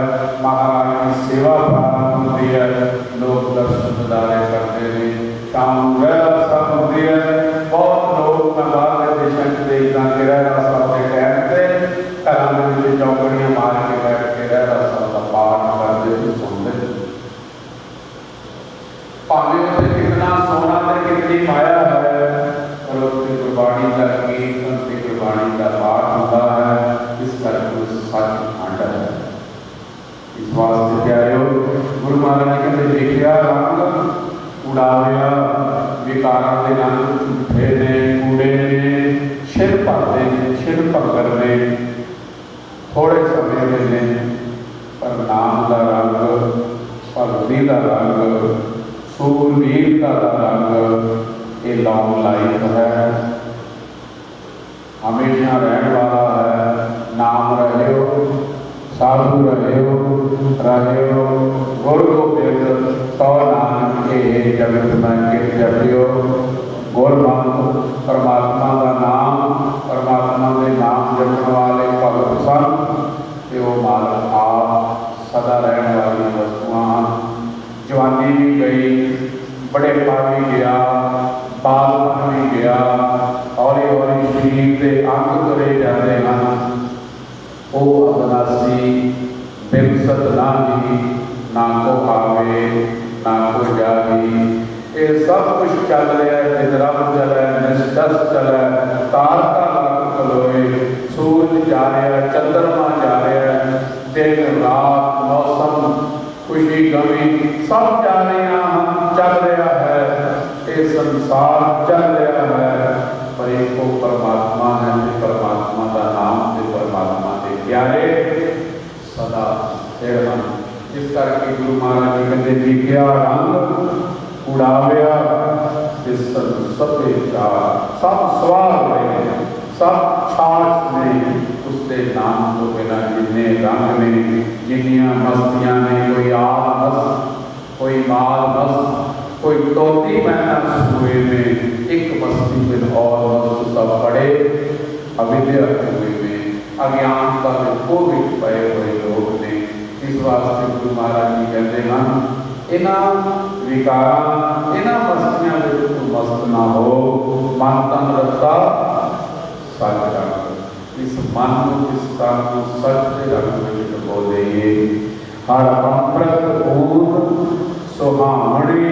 [SPEAKER 1] महाराज की सेवा प्रारंभ होती है, लोग दर्शन दिदारे करते हैं, शाम रहरा साहब होती है। बहुत लोग बाहर देशों के देखना कि रहरा साहब के कहते घर चौकड़ियां मार के बैठ के रहरा साहब का पाठ करते थे, सुनते थे। भावे उसे कितना सोना तो कितनी माया है, पर उसकी गुरबाणी का कीर्तन से गुरबाणी का पाठ होता है, इस करके सच खंड है। इस वास्ते प्यारे गुरु महाराज ने देखिया रंग उड़ाविया, विकारां दे रंग झूठे होए ने, पर नाम का रंग, भगती का रंग, सूरवीरता का रंग ये लॉन्ग लाइफ है, हमेशा रहने वाला है। नाम रहे हो, साधु रहे हो, गुर गोबिंद सौ नानक के जगत में कित जपियो। गुरमत परमात्मा का नाम, परमात्मा के नाम जपने वाले भगत सन कि वो मालक आप सदा रहने वाली वस्तुआं हैं। जवानी भी गई, बड़ेपा भी गया, बालपन भी गया, हौली हौली शरीर के अंग तुरे जाते हैं। वो अविनाशी बिरसत ना ही, ना को आवे ना को जावी। ये सब कुछ चल रहा है, दिन रब चल रहा है, निष्ठस चल रहा है, तारका लग खलोए, सूरज जा रहा है, चंद्रमा जा रहा है, दिन रात मौसम खुशी गमी सब जा रहे हैं, चल रहा है, ये संसार चल रहा है। पर एक को परमात्मा है, परमात्मा का नाम से परमात्मा के प्यारे सदा स्थिर हैं। इस करके गुरु महाराज जी कहते जी क्या रंग उड़ाव्या जिसन सभे चार। सब सवार हुए, सब छाछ ने उसके नाम तो बिना, जिन्ने रंग ने, जिन्नियां मस्तियां ने, कोई आल मस्त, कोई माल मस्त, कोई तोती पहना हुए में, एक मस्ती में और मस्त सब बड़े अविद्या हुए में, अज्ञानता में कोविड पए हुए लोग ने। इस वास्ते गुरु महाराज जी कहते हैं इन्हां विकारां, इन्हां मस्तियां में तू मस्त ना हो, मन तन रखता सच रख। इस मन को, इस तन को सच के रंग में डुबो देइए। हर अमृत पूर्ण सुहावनी,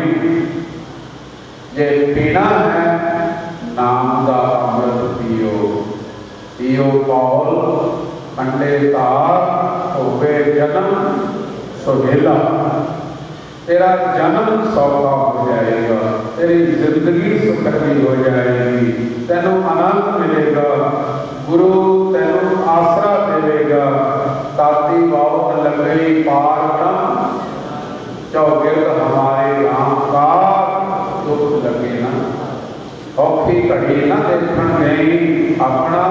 [SPEAKER 1] जे पीना है नाम का अमृत पियो। पियो कौल अंडे तार होवे जन्म सुहेला। तेरा जन्म सौखा हो जाएगा, तेरी जिंदगी सुखी हो जाएगी, तेनों आनंद मिलेगा, गुरु तेनों आसरा देगा। ताती वाव न लग गई पार ब्रह्म, चौगिर्द हमारे राम का दुख लगे ना। औखी घड़ी ना देखण गई अपना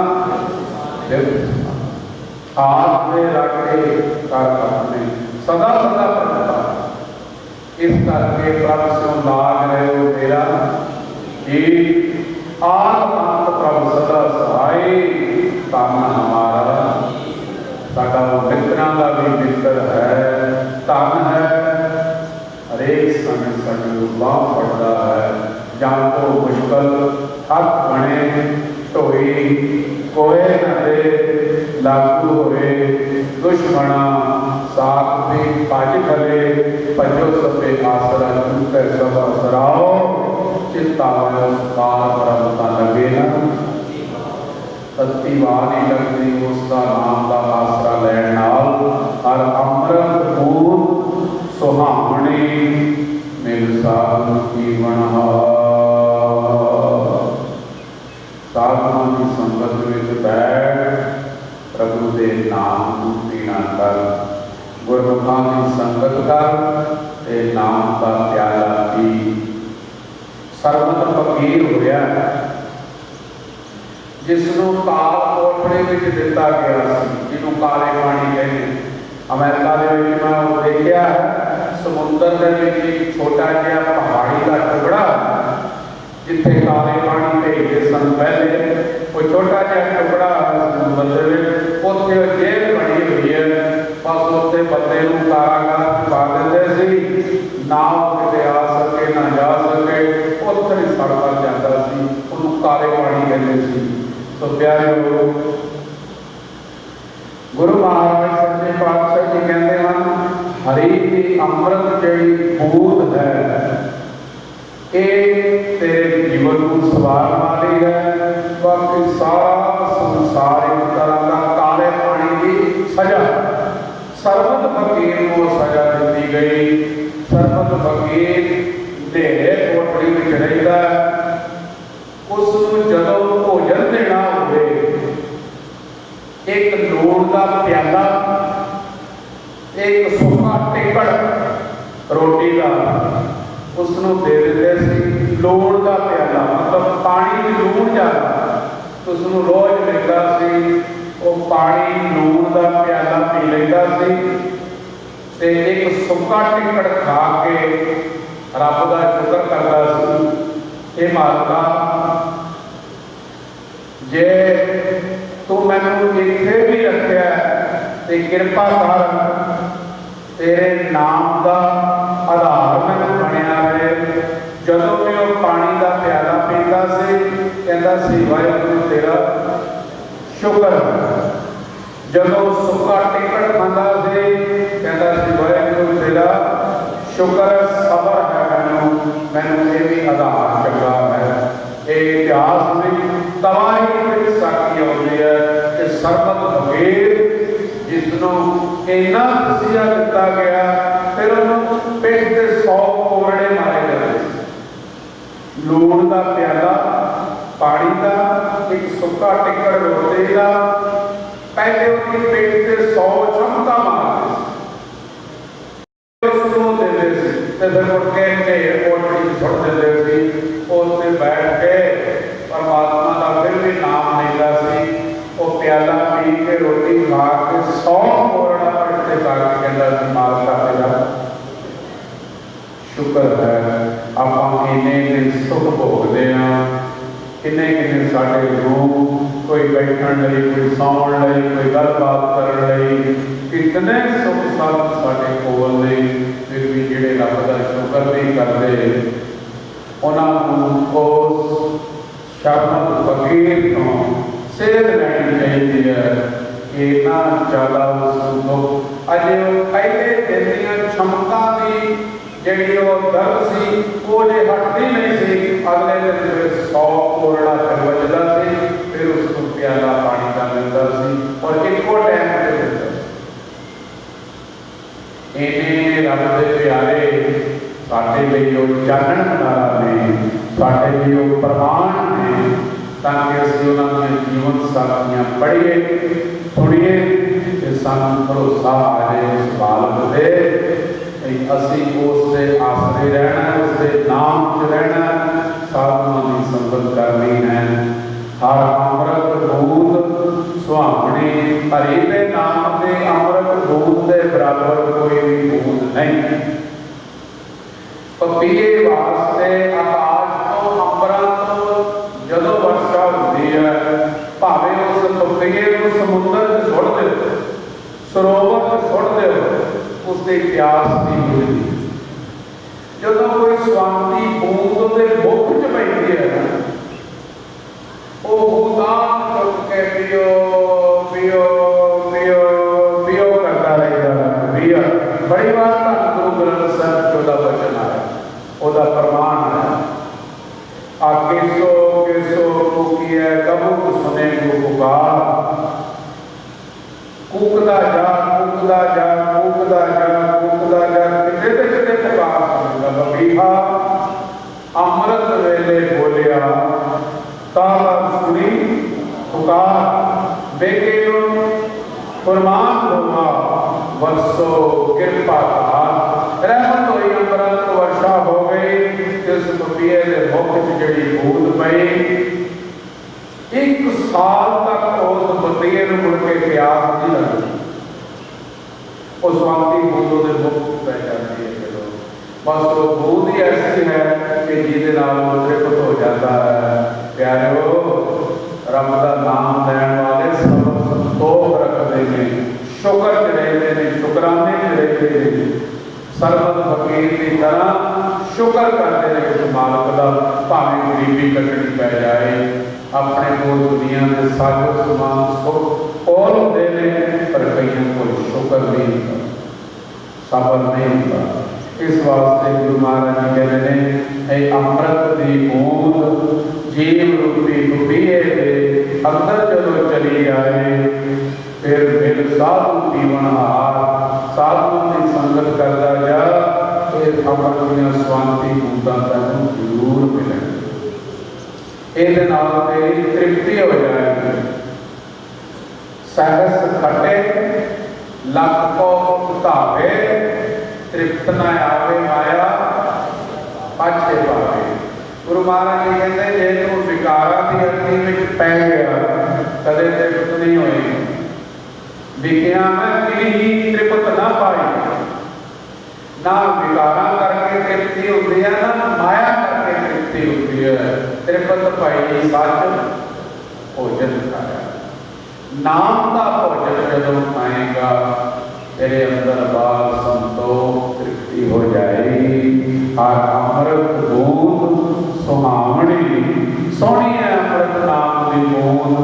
[SPEAKER 1] हाथ में रखे कर अपने सदा सदा करता। इस करके प्रभु से लाग रहे हो मेरा कि आत्मांत प्रभु सदा सहाय। तन हमारा साडा मित्रों का भी मित्र है, तन है, हरेक समय साडू बाह पड़ता है। जान तो मुश्किल हथ बने ढोई कोए न दे, लागू होए दुश्मना साथ भी भज खले। भजो सबे आसरा झूठे सब असराओ, चिंता पार परमता लगे न। तत्ती वाह नहीं लगती उसका नाम का आसरा लैन नाल। हर अमृत पूर्ण सुहावनी मिल साधु जीवन। साधुओं की संगत में बैठ प्रभु के नाम पीना कर, गुरमुखां की संगत कर, ते नाम का प्याला पी। सरबत फकीर होया जिसनों काल कोठड़े में दिता गया, जिन्हों काले पानी कहते। अमेरिका मैं देखा समुद्र के छोटा जहा पहाड़ी का टुकड़ा जिथे काले पानी भेजते सन पहले, वो छोटा जहा टुकड़ा समुद्र उत्थे जेल बनी हुई है। बस उत्थे बंदे को कारागार पा देते सी, ना किते आ सके ना जा सके, उत्थे ही सड़ता जाता सी। उन्होंने काले पानी कहते सी। तो प्यारे गुरु महाराज सच्चे पातशाह जी कहते हैं हरि की अमृत जी बूंद है, ये तेरे जीवन को सवार वाली है। बाकी सारा संसार एक तरह का काले पानी की सजा। सरबत फकीर को सजा दी गई। सरबत फकीर धेरे कोठड़ी में रहता है, उसको जदों भोजन देना होवे एक लूण का प्याला, एक सुखा टिकड़ रोटी का उसनों दे देते सी। लूण का प्याला मतलब पानी में लूण ज़्यादा, उसनों रोज लेता सी। वो पानी लूण का प्याला पी लेता सी ते एक सुखा टिकड़ खा के रब का शुक्र करता सी। हे मालका, जे तू मैनू इत्थे भी रखिया ते किरपा कर, तेरे नाम का आधार मैनू बनया रहे। जदों भी वो पानी का प्याला पीता से कहता सी वाहिगुरू तेरा शुक्र। जदों सुखा टिकड़ खांदा से कहता सी वाहिगुरू तेरा शुक्र। सबर है मैनू, मैनू ये भी आधार चंगा है। ये इतिहास में तबाही साखी आती है कि सरबत फकीर जिसनों इन्ना तसीहा दिता गया, फिर उन्होंने पेट के 100 कोरड़े मारे गए। लूण का प्याला पानी का, एक सुखा टिकड़ रोटी का, पहले उसकी पेट से 100 चमका मारते फिर मुड़ के पोटली सुट देते सी। उसने बैठ के परमात्मा का फिर भी नाम लेता सी। वो प्याला पी के रोटी खा के 100 कोरड़ा पटते करके कहता सी मालका तेरा शुक्र है। आप इन्ने सुख भोगते हैं, किन्ने किन्ने साढ़े रूप कोई बैठन लई, कोई सौण लई, कोई गलबात करने लई, कितने सुख सब साढ़े कोल ने, फिर भी जिहड़े रब का शुक्र नहीं करते उन्होंने उस शब्द फकीर तो सेध लैनी चाहिए है कि इतना ज़्यादा दुख अजे पहले दिन दियां क्षमता की जी दर्द सी वो जे हटती नहीं सी। अगले दिन फिर 100 कोरड़ा फिर बजदा सी, फिर उसको प्याला पानी का मिलता सी और एको टाइम पे मिलता। इन्हें रब दे प्यारे साडे लई वो चानण तारा ने, साडे लई वो प्रमाण ने, ताकि असीं उन्हां दी जीवन साखियां पढ़िए सुनिए ते सानूं भरोसा आ जाए उस बालक दे। असीं उससे आसरे रहना, उसके नाम च रहना, साधुओं की संगत करनी है। हर अमृत बूंद सुहावनी हरि के नाम के अमृत बूंद के बराबर कोई भी बूंद नहीं। पपीए वास्ते आकाश तो अंबरां तो जदों वर्षा होती है, भावें उस पपीए को समुद्र च सुट दो, सरोवर च सुट दो, उसके प्यास नहीं बुझदी। जदों कोई स्वांति बूंद उसके मुख च पैंदी है, वो बूंदां चुक के पियो पियो पियो पियो करता रहता है। पिया बड़ी बार धन गुरु ग्रंथ साहिब चौदा वचन आया, ओदा प्रमाण है। आ केसो केसो कुकिया कबू सुने को पुकार, कूकदा जा कूकदा जा कूकदा जा कूकदा जा, किते ते किते पुकार सुनदा। बबीहा अमृत वेले बोलिया ताला सुनी पुकार, बेकेलो फरमान होगा वर्षो कृपा धार। रहमत हुई, अमृत वर्षा हो गई, इस पपीए के मुख च जिहड़ी बूंद पई, 1 साल तक उस पपीए नूं मुड़ के प्यास नहीं लगती। उस स्वांति बूंदों के मुख पै जाती है। चलो बस वो बूंद ही ऐसी है कि जिहदे नाल तृप्त हो जाता है। प्यारो रब का नाम लैण वाले सब संतोख रखते हैं, शुक्र च रहते हैं, शुकराने च रहते हैं। सरबत फकीर की तरह शुक्र करते हैं उस मालक का, भावें गरीबी कटनी पै जाए। अपने को दुनिया के साजो समान सुख और होते हैं, पर कईयों को शुक्र नहीं होता, सबर नहीं होता। इस वास्ते गुरु महाराज जी कहते हैं अमृत की बूंद जीव रूपी पपीए के अंदर जदों चली जाए, फिर मिल साधु पीवन हार, साधु की संगत करता जा, फिर अपनी स्वांति बूंदां तैनूं जरूर मिलणगीਆਂ। इहदे नाल तेरी तृप्ति हो जाएगी। सहस खटे लख को धावे तृप्त न आवे माया पाछे पावे। गुरु महाराज जी कहते जे तू विकारां दी अग्नि विच पै गया कदे तृप्त नहीं होएगी। विकिया मैं किही तृप्त ना पाई। ना विकारां करके तृप्ति होती है ना माया करके तृप्ति होती है। तृप्त पाई सच भोजन खाया। नाम का भोजन जदों खाएगा तेरे अंदर बाल संतोष तृप्ति हो जाएगी। और अमृत बूंद सुहावनी सोहनी है अमृत नाम की बूंद।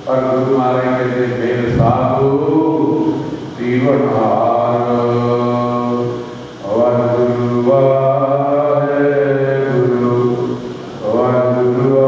[SPEAKER 1] और गुरु महाराज कहते मेरे साधु जीवन हार वाहिगुरु वाहिगुरु वाहिगुरु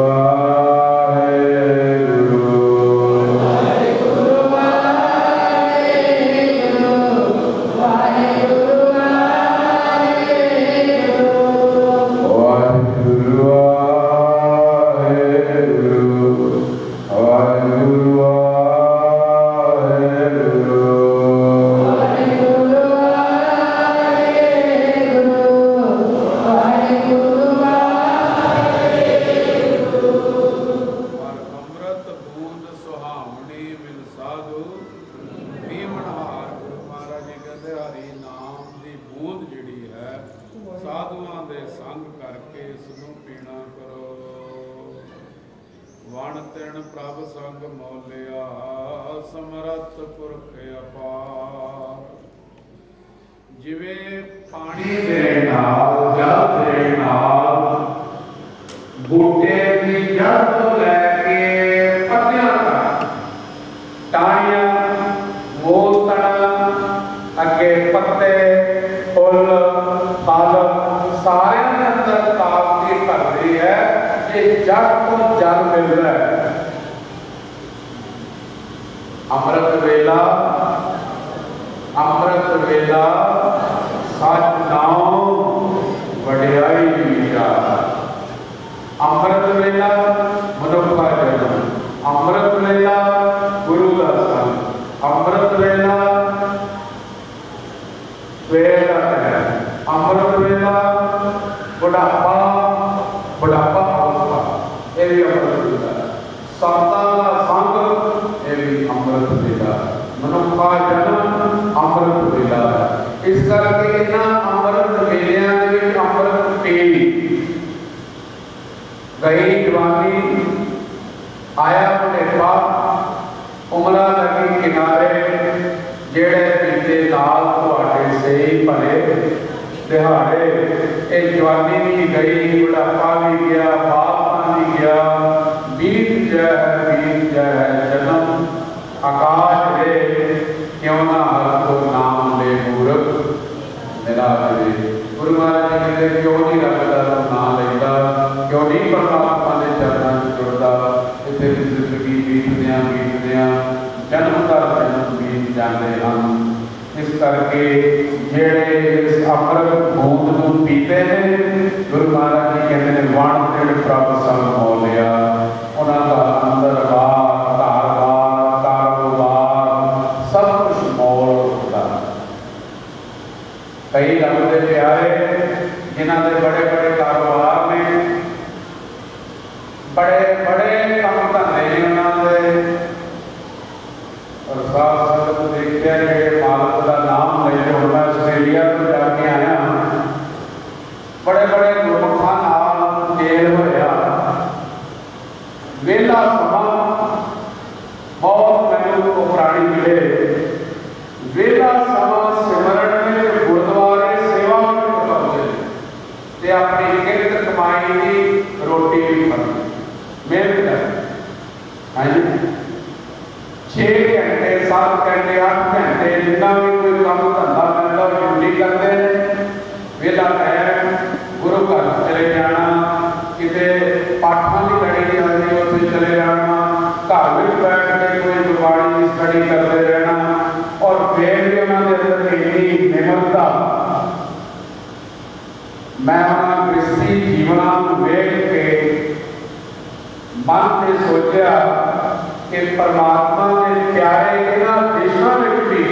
[SPEAKER 1] कि परमात्मा के प्यारे इन्हां देशों में भी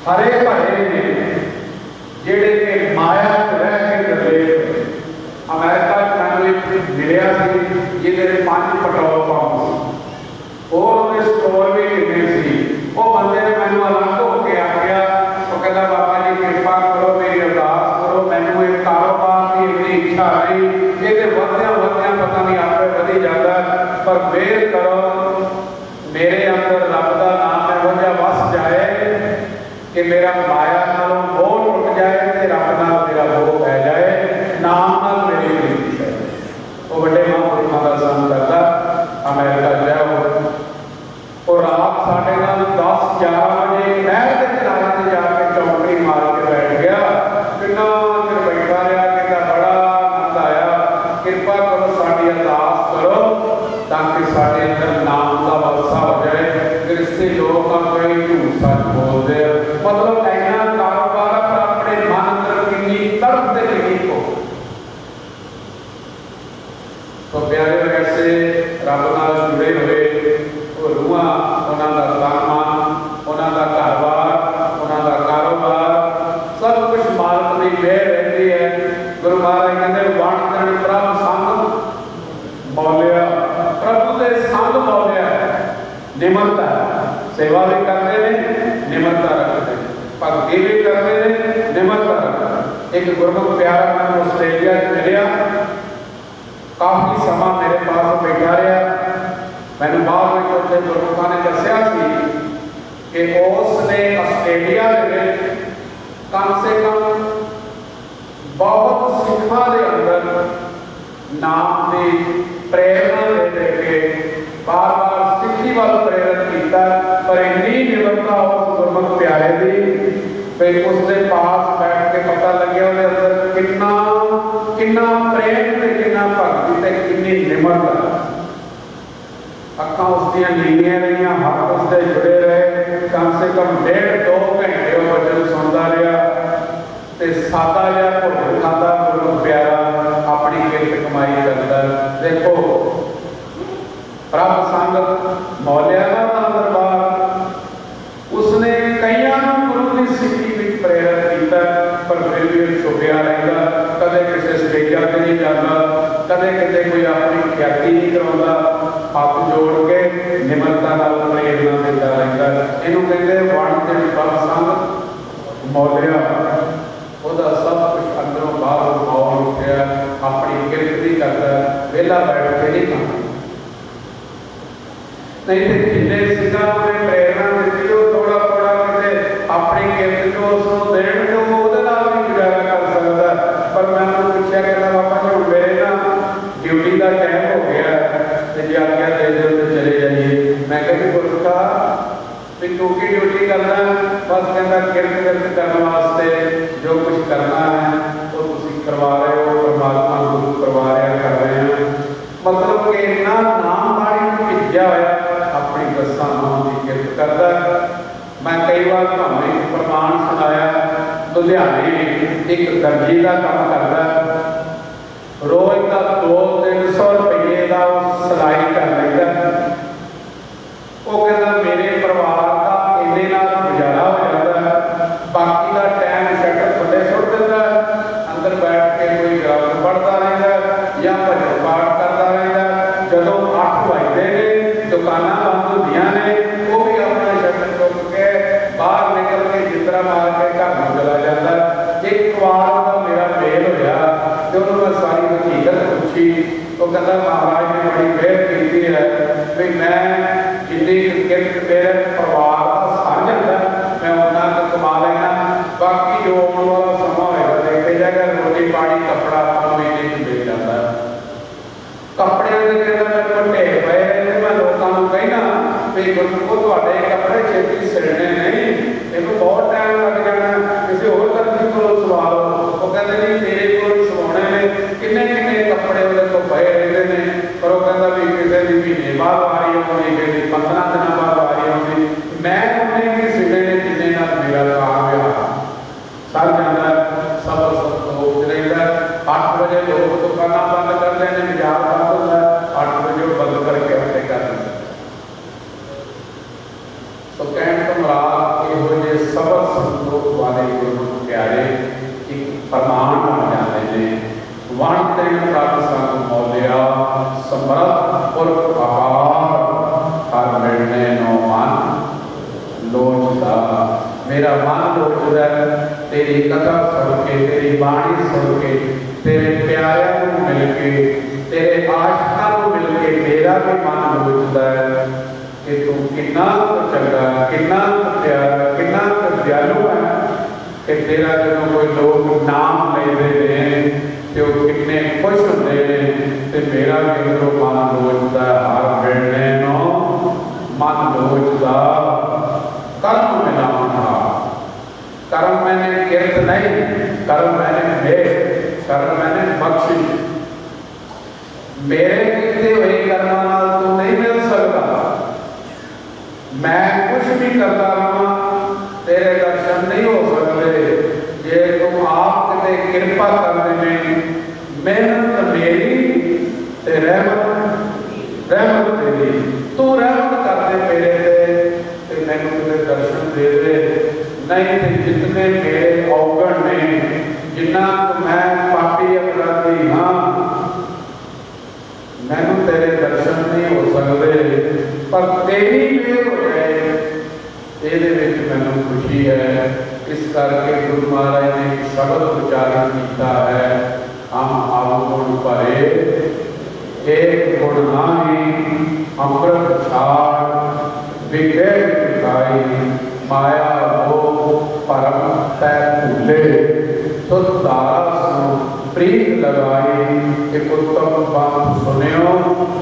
[SPEAKER 1] हरे भरे ने जिहड़े कि माया रह के गले। अमेरिका मैंने मिलिया जिहदे 5 पेट्रोल पंप और स्टोर भी कितने सी। वो बंदे ने मैनू अलग होकर आख्या, वो कहता बाबा जी कृपा करो, मेरी अरदास करो, मैनू एक कारोबार की इतनी इच्छा नहीं, ये वधिया वधिया पता नहीं आपे वधी जाता, पर मेहर करो मेरे अंदर रब का नाम इहो जिहा वस जाए कि मेरा माया नालों मोह टुट जाए तो रब नाल मेरा मोह पै जाए, नाम नाल मेरी प्रीति है। वो बड़े महापुरुषों का संग करता अमेरिका गया और रात साढ़े 10-11 बजे नहर के किनारे से जाके चौकड़ी मार के बैठ गया। कितना चिर बैठा रहा, कहता बड़ा आनंद आया, कृपा करो साड़ी अरदास करो ताकि साढ़े अंदर नाम का वर्षा हो जाए। गृहस्थी लोग कई झूठ सच बोलते, मतलब ऐसा कारोबार पर अपने मन अंदर कितनी तड़प से कितनी हो। तो प्यारे वैसे रब नाल जुड़े हुए रूहां, उन्होंने दामान, उन्होंने घर-बार, उन्होंने कारोबार सब कुछ मालक की मेहर रहती है। गुरु महाराज कहते वण देण प्रभ संग मौलिया, प्रभु के संग मौलिया निमरता, सेवा भी करते हैं निमरता रखते हैं, भक्ति भी करते हैं निमरता रखते। एक गुरमुख प्यारा मैं आस्ट्रेलिया मिलिया, काफ़ी समा मेरे पास बैठा रहा। मैंने बाद में उत्थे गुरमुखा ने दसिया कि उसने आस्ट्रेलिया कम से कम बहुत सिखा के अंदर नाम की प्रेरणा दे के बार बार सिखी वाल प्रेरित किया, पर इन्नी निमरता उस गुरमुख प्यारे की फिर उसके पास बैठ के पता लगे उन्हें अंदर कितना कितना प्रेम ते कितना भक्ति ते कितनी निमरता। अखा उसदियां नीलियां रही, हाथ उसके जुड़े रहे, कम से कम 1.5-2 घंटे वो वचन सुनता रहा ते सादा जिहा भोजन खाता गुरमुख प्यारा अपनी किरत कमाई करता। देखो प्रभ संग मौलिया का दरबार, उसने कईयां गुरु की सिक्खी में प्रेरित किया, पर फिर भी छुपिया रहता, कदे किसी स्टेजा पर नहीं जाता, कदे किते कोई अपनी ख्याति नहीं करवाता, हाथ जोड़ के निमरता नाल प्रेरणा देता रहता। इनू कहते वण देण प्रभ संग मौलिया, ਉਹਦਾ सब कुछ अंदरों बाहर माहौल उठिया, अपनी किरत भी करता, वेला बैठ के नहीं करता। नहीं तो जिन्ने सिद्धा उन्हें प्रेरणा दी थोड़ा थोड़ा किते अपनी किरत जो उसको देण जो ਉਹਦੇ ਨਾਲ भी गुजारा कर सकता। पर मैं उन्होंने पूछा कहता बाबा जी मेरे ना ड्यूटी का टाइम हो गया तो जी आज्ञा दे दो तो चले जाइए। मैं कहती गुरमुखा भी तू की ड्यूटी करना, बस कहता किरत किरत करने वास्ते जो कुछ करना है वो तुम करवा रहे हो, परमात्मा गुरु करवा रहे कर रहे हैं। मतलब कि इन्ना नाम बाणी भिजा होया अपनी दसा नाम की किरत करता। मैं कई बार तुम्हें एक प्रमाण सुनाया, लुधियाने एक दर्जी का काम करता, रोज का 200-300 रुपये का सिलाई कर लेता। वो कहता मेरे परिवार का इन्ने नाल गुजारा हो जाता, बाकी का टाइम शटर थोड़े सुट देता, अंदर बैठ के कोई ग्रंथ पढ़ता रहता या भजन पाठ करता रहता। जदों 8 बजते हैं दुकाना बंद होंदियां ने, वो भी अपना शटर चुक के बाहर निकल के जिंदरा मार के घर में चला जाता। एक बार का मेरा मेल होया तो उन्होंने सारी हकीकत पूछी, तो कहता महाराज ने बड़ी मेहर की है भी मैं जिन्नी किरत मेरे परिवार का सर जाता मैं उन्ना कमा लेना, बाकी जो आने वाला समा होगा देखे जाएगा, रोटी पानी कपड़ा महीने मिल जाता है। कपड़े के कहता मेरे को ढेर पे रहते, मैं लोगों को कहना भी गुरमुखो तुहाडे कपड़े छेती सिलने नहीं, इन्हू बहुत टाइम लग जाना, किसी होर दर्जी को सवा लो। वो कहते नहीं तेरे को सवाने ने, किन्ने किन्ने कपड़े वो तो पे रहते हैं, पर वो कहता भी किसी भी महीने बाद वारी आनी, किसी 15 दिन बाद वारी आनी, मैं उन्हें भी सिले ने जिन्ने नाल मेरा काम है सर जाता। सब लोग रहता 8 बजे लोग दुकाना बंद कर देने, बाजार बंद होता 8 बजे बंद करके अपने कर देते। भी मन सोचता है कि तू कितना चंगा, कितना प्यारा, कितना दयालु है कि तेरा जो कोई लोग नाम लेते हैं तो कितने खुश होते हैं। तो मेरा भी अंदरों मन सोचता है हर मिलने मन सोचता कर्म मिलावना। कर्म मैंने किरत नहीं, कर्म मैंने मेर, कर्म मैंने बख्शिश। मेरे किए हुए कर्म नाल तू नहीं मिल सकता। मैं कुछ भी करता रहा तेरे दर्शन नहीं हो सकते जे तुम आप किते कृपा करने में। मेहनत मेरी ते रहमत तेरी। तू रहमत कर दे मेरे ते मैनू किते दर्शन दे दे। नहीं तो जितने मेरे अवगण ने, जिन्ना मैं पापी अपराधी हाँ, मैनू तेरे दर्शन नहीं हो सकते। पर तेरी मेहर हो जाए ये मैनू खुशी है। इस करके गुरु महाराज ने एक शब्द उच्चारण किया है, हम अवगुण भरे एक गुण नाही, अमृत छाड़ विखे विखाई, माया मोह परम तै भूले, सुध दारा सु प्रीत लगाई। एक उत्तम बात सुनियो,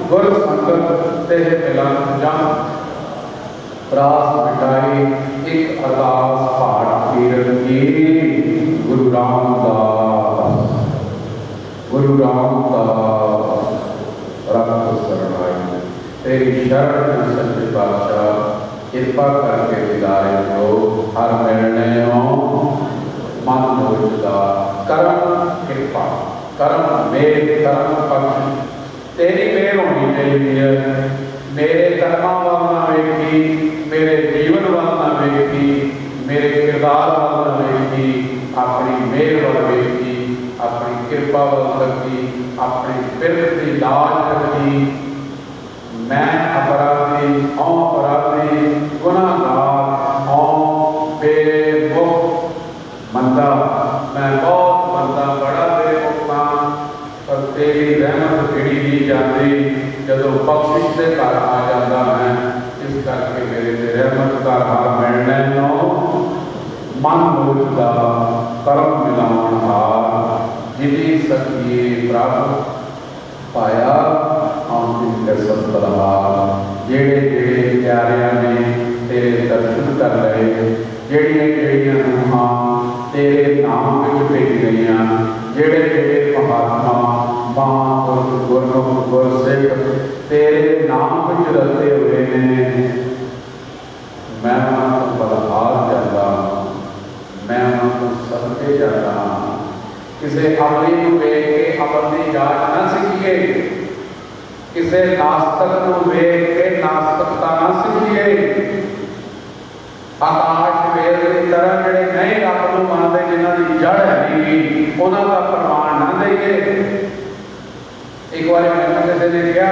[SPEAKER 1] गुर संगत ते मिलन जम, प्रास मिटाई एक अरदास पाठ कीरत की। गुरु रामदास, गुरु रामदास रब शरणाई। तेरी शरण सच्चे पातशाह कृपा करके विदाई हो। हर मिलने मन मोचदा कर्म कृपा, कर्म मेरे कर्म पक्ष तेरी मेहर होनी चाहिए। मेरे कर्मा वाल ना वेखी, मेरे जीवन वाल ना वेखी, मेरे किरदार वाल ना वेखी, अपनी मेहर वाल वेखी, अपनी कृपा वाल रखी, अपनी बिरत की लाज रखी। मैं अपराधी औ अपराधी गुनाहगार औ बेमुख मंदा, मैं बहुत मंदा बड़ा बेमुख हाँ। पर तेरी रहमत खिड़ी नहीं जाती जदों बख्शिश के घर आ जाता मैं। इस करके मेरे ते रहमत का हार मिलने मन मोचदा कर्म मिलावन हार। जिनी सखिए प्रभ पाया आंतिम दर्शन प्रभाव। जेड़े जेड़े प्यारिया ने तेरे दर्शन कर रहे, जेड़िया जेड़िया रूहां तेरे नाम विच भेज गई, जेड़े जेड़े महात्मा महापुरुष गुरमुख गुरसिख तेरे नाम विच रते हुए ने, मैं उन्होंने बलहार जाता, मैं उन्होंने सदके जाता। किसी अमली को वेख के अमल की जांच ना सीखिए, किसी नास्तिक को वेख के नास्तिकता ना सीखिए। आकाश वेल की तरह जिहड़े नहीं रब नूं मनदे, जिन्हां दी जड़ है नहीं, उन्हां दा प्रमाण ना देइए। एक बार मैंने किसी ने कहा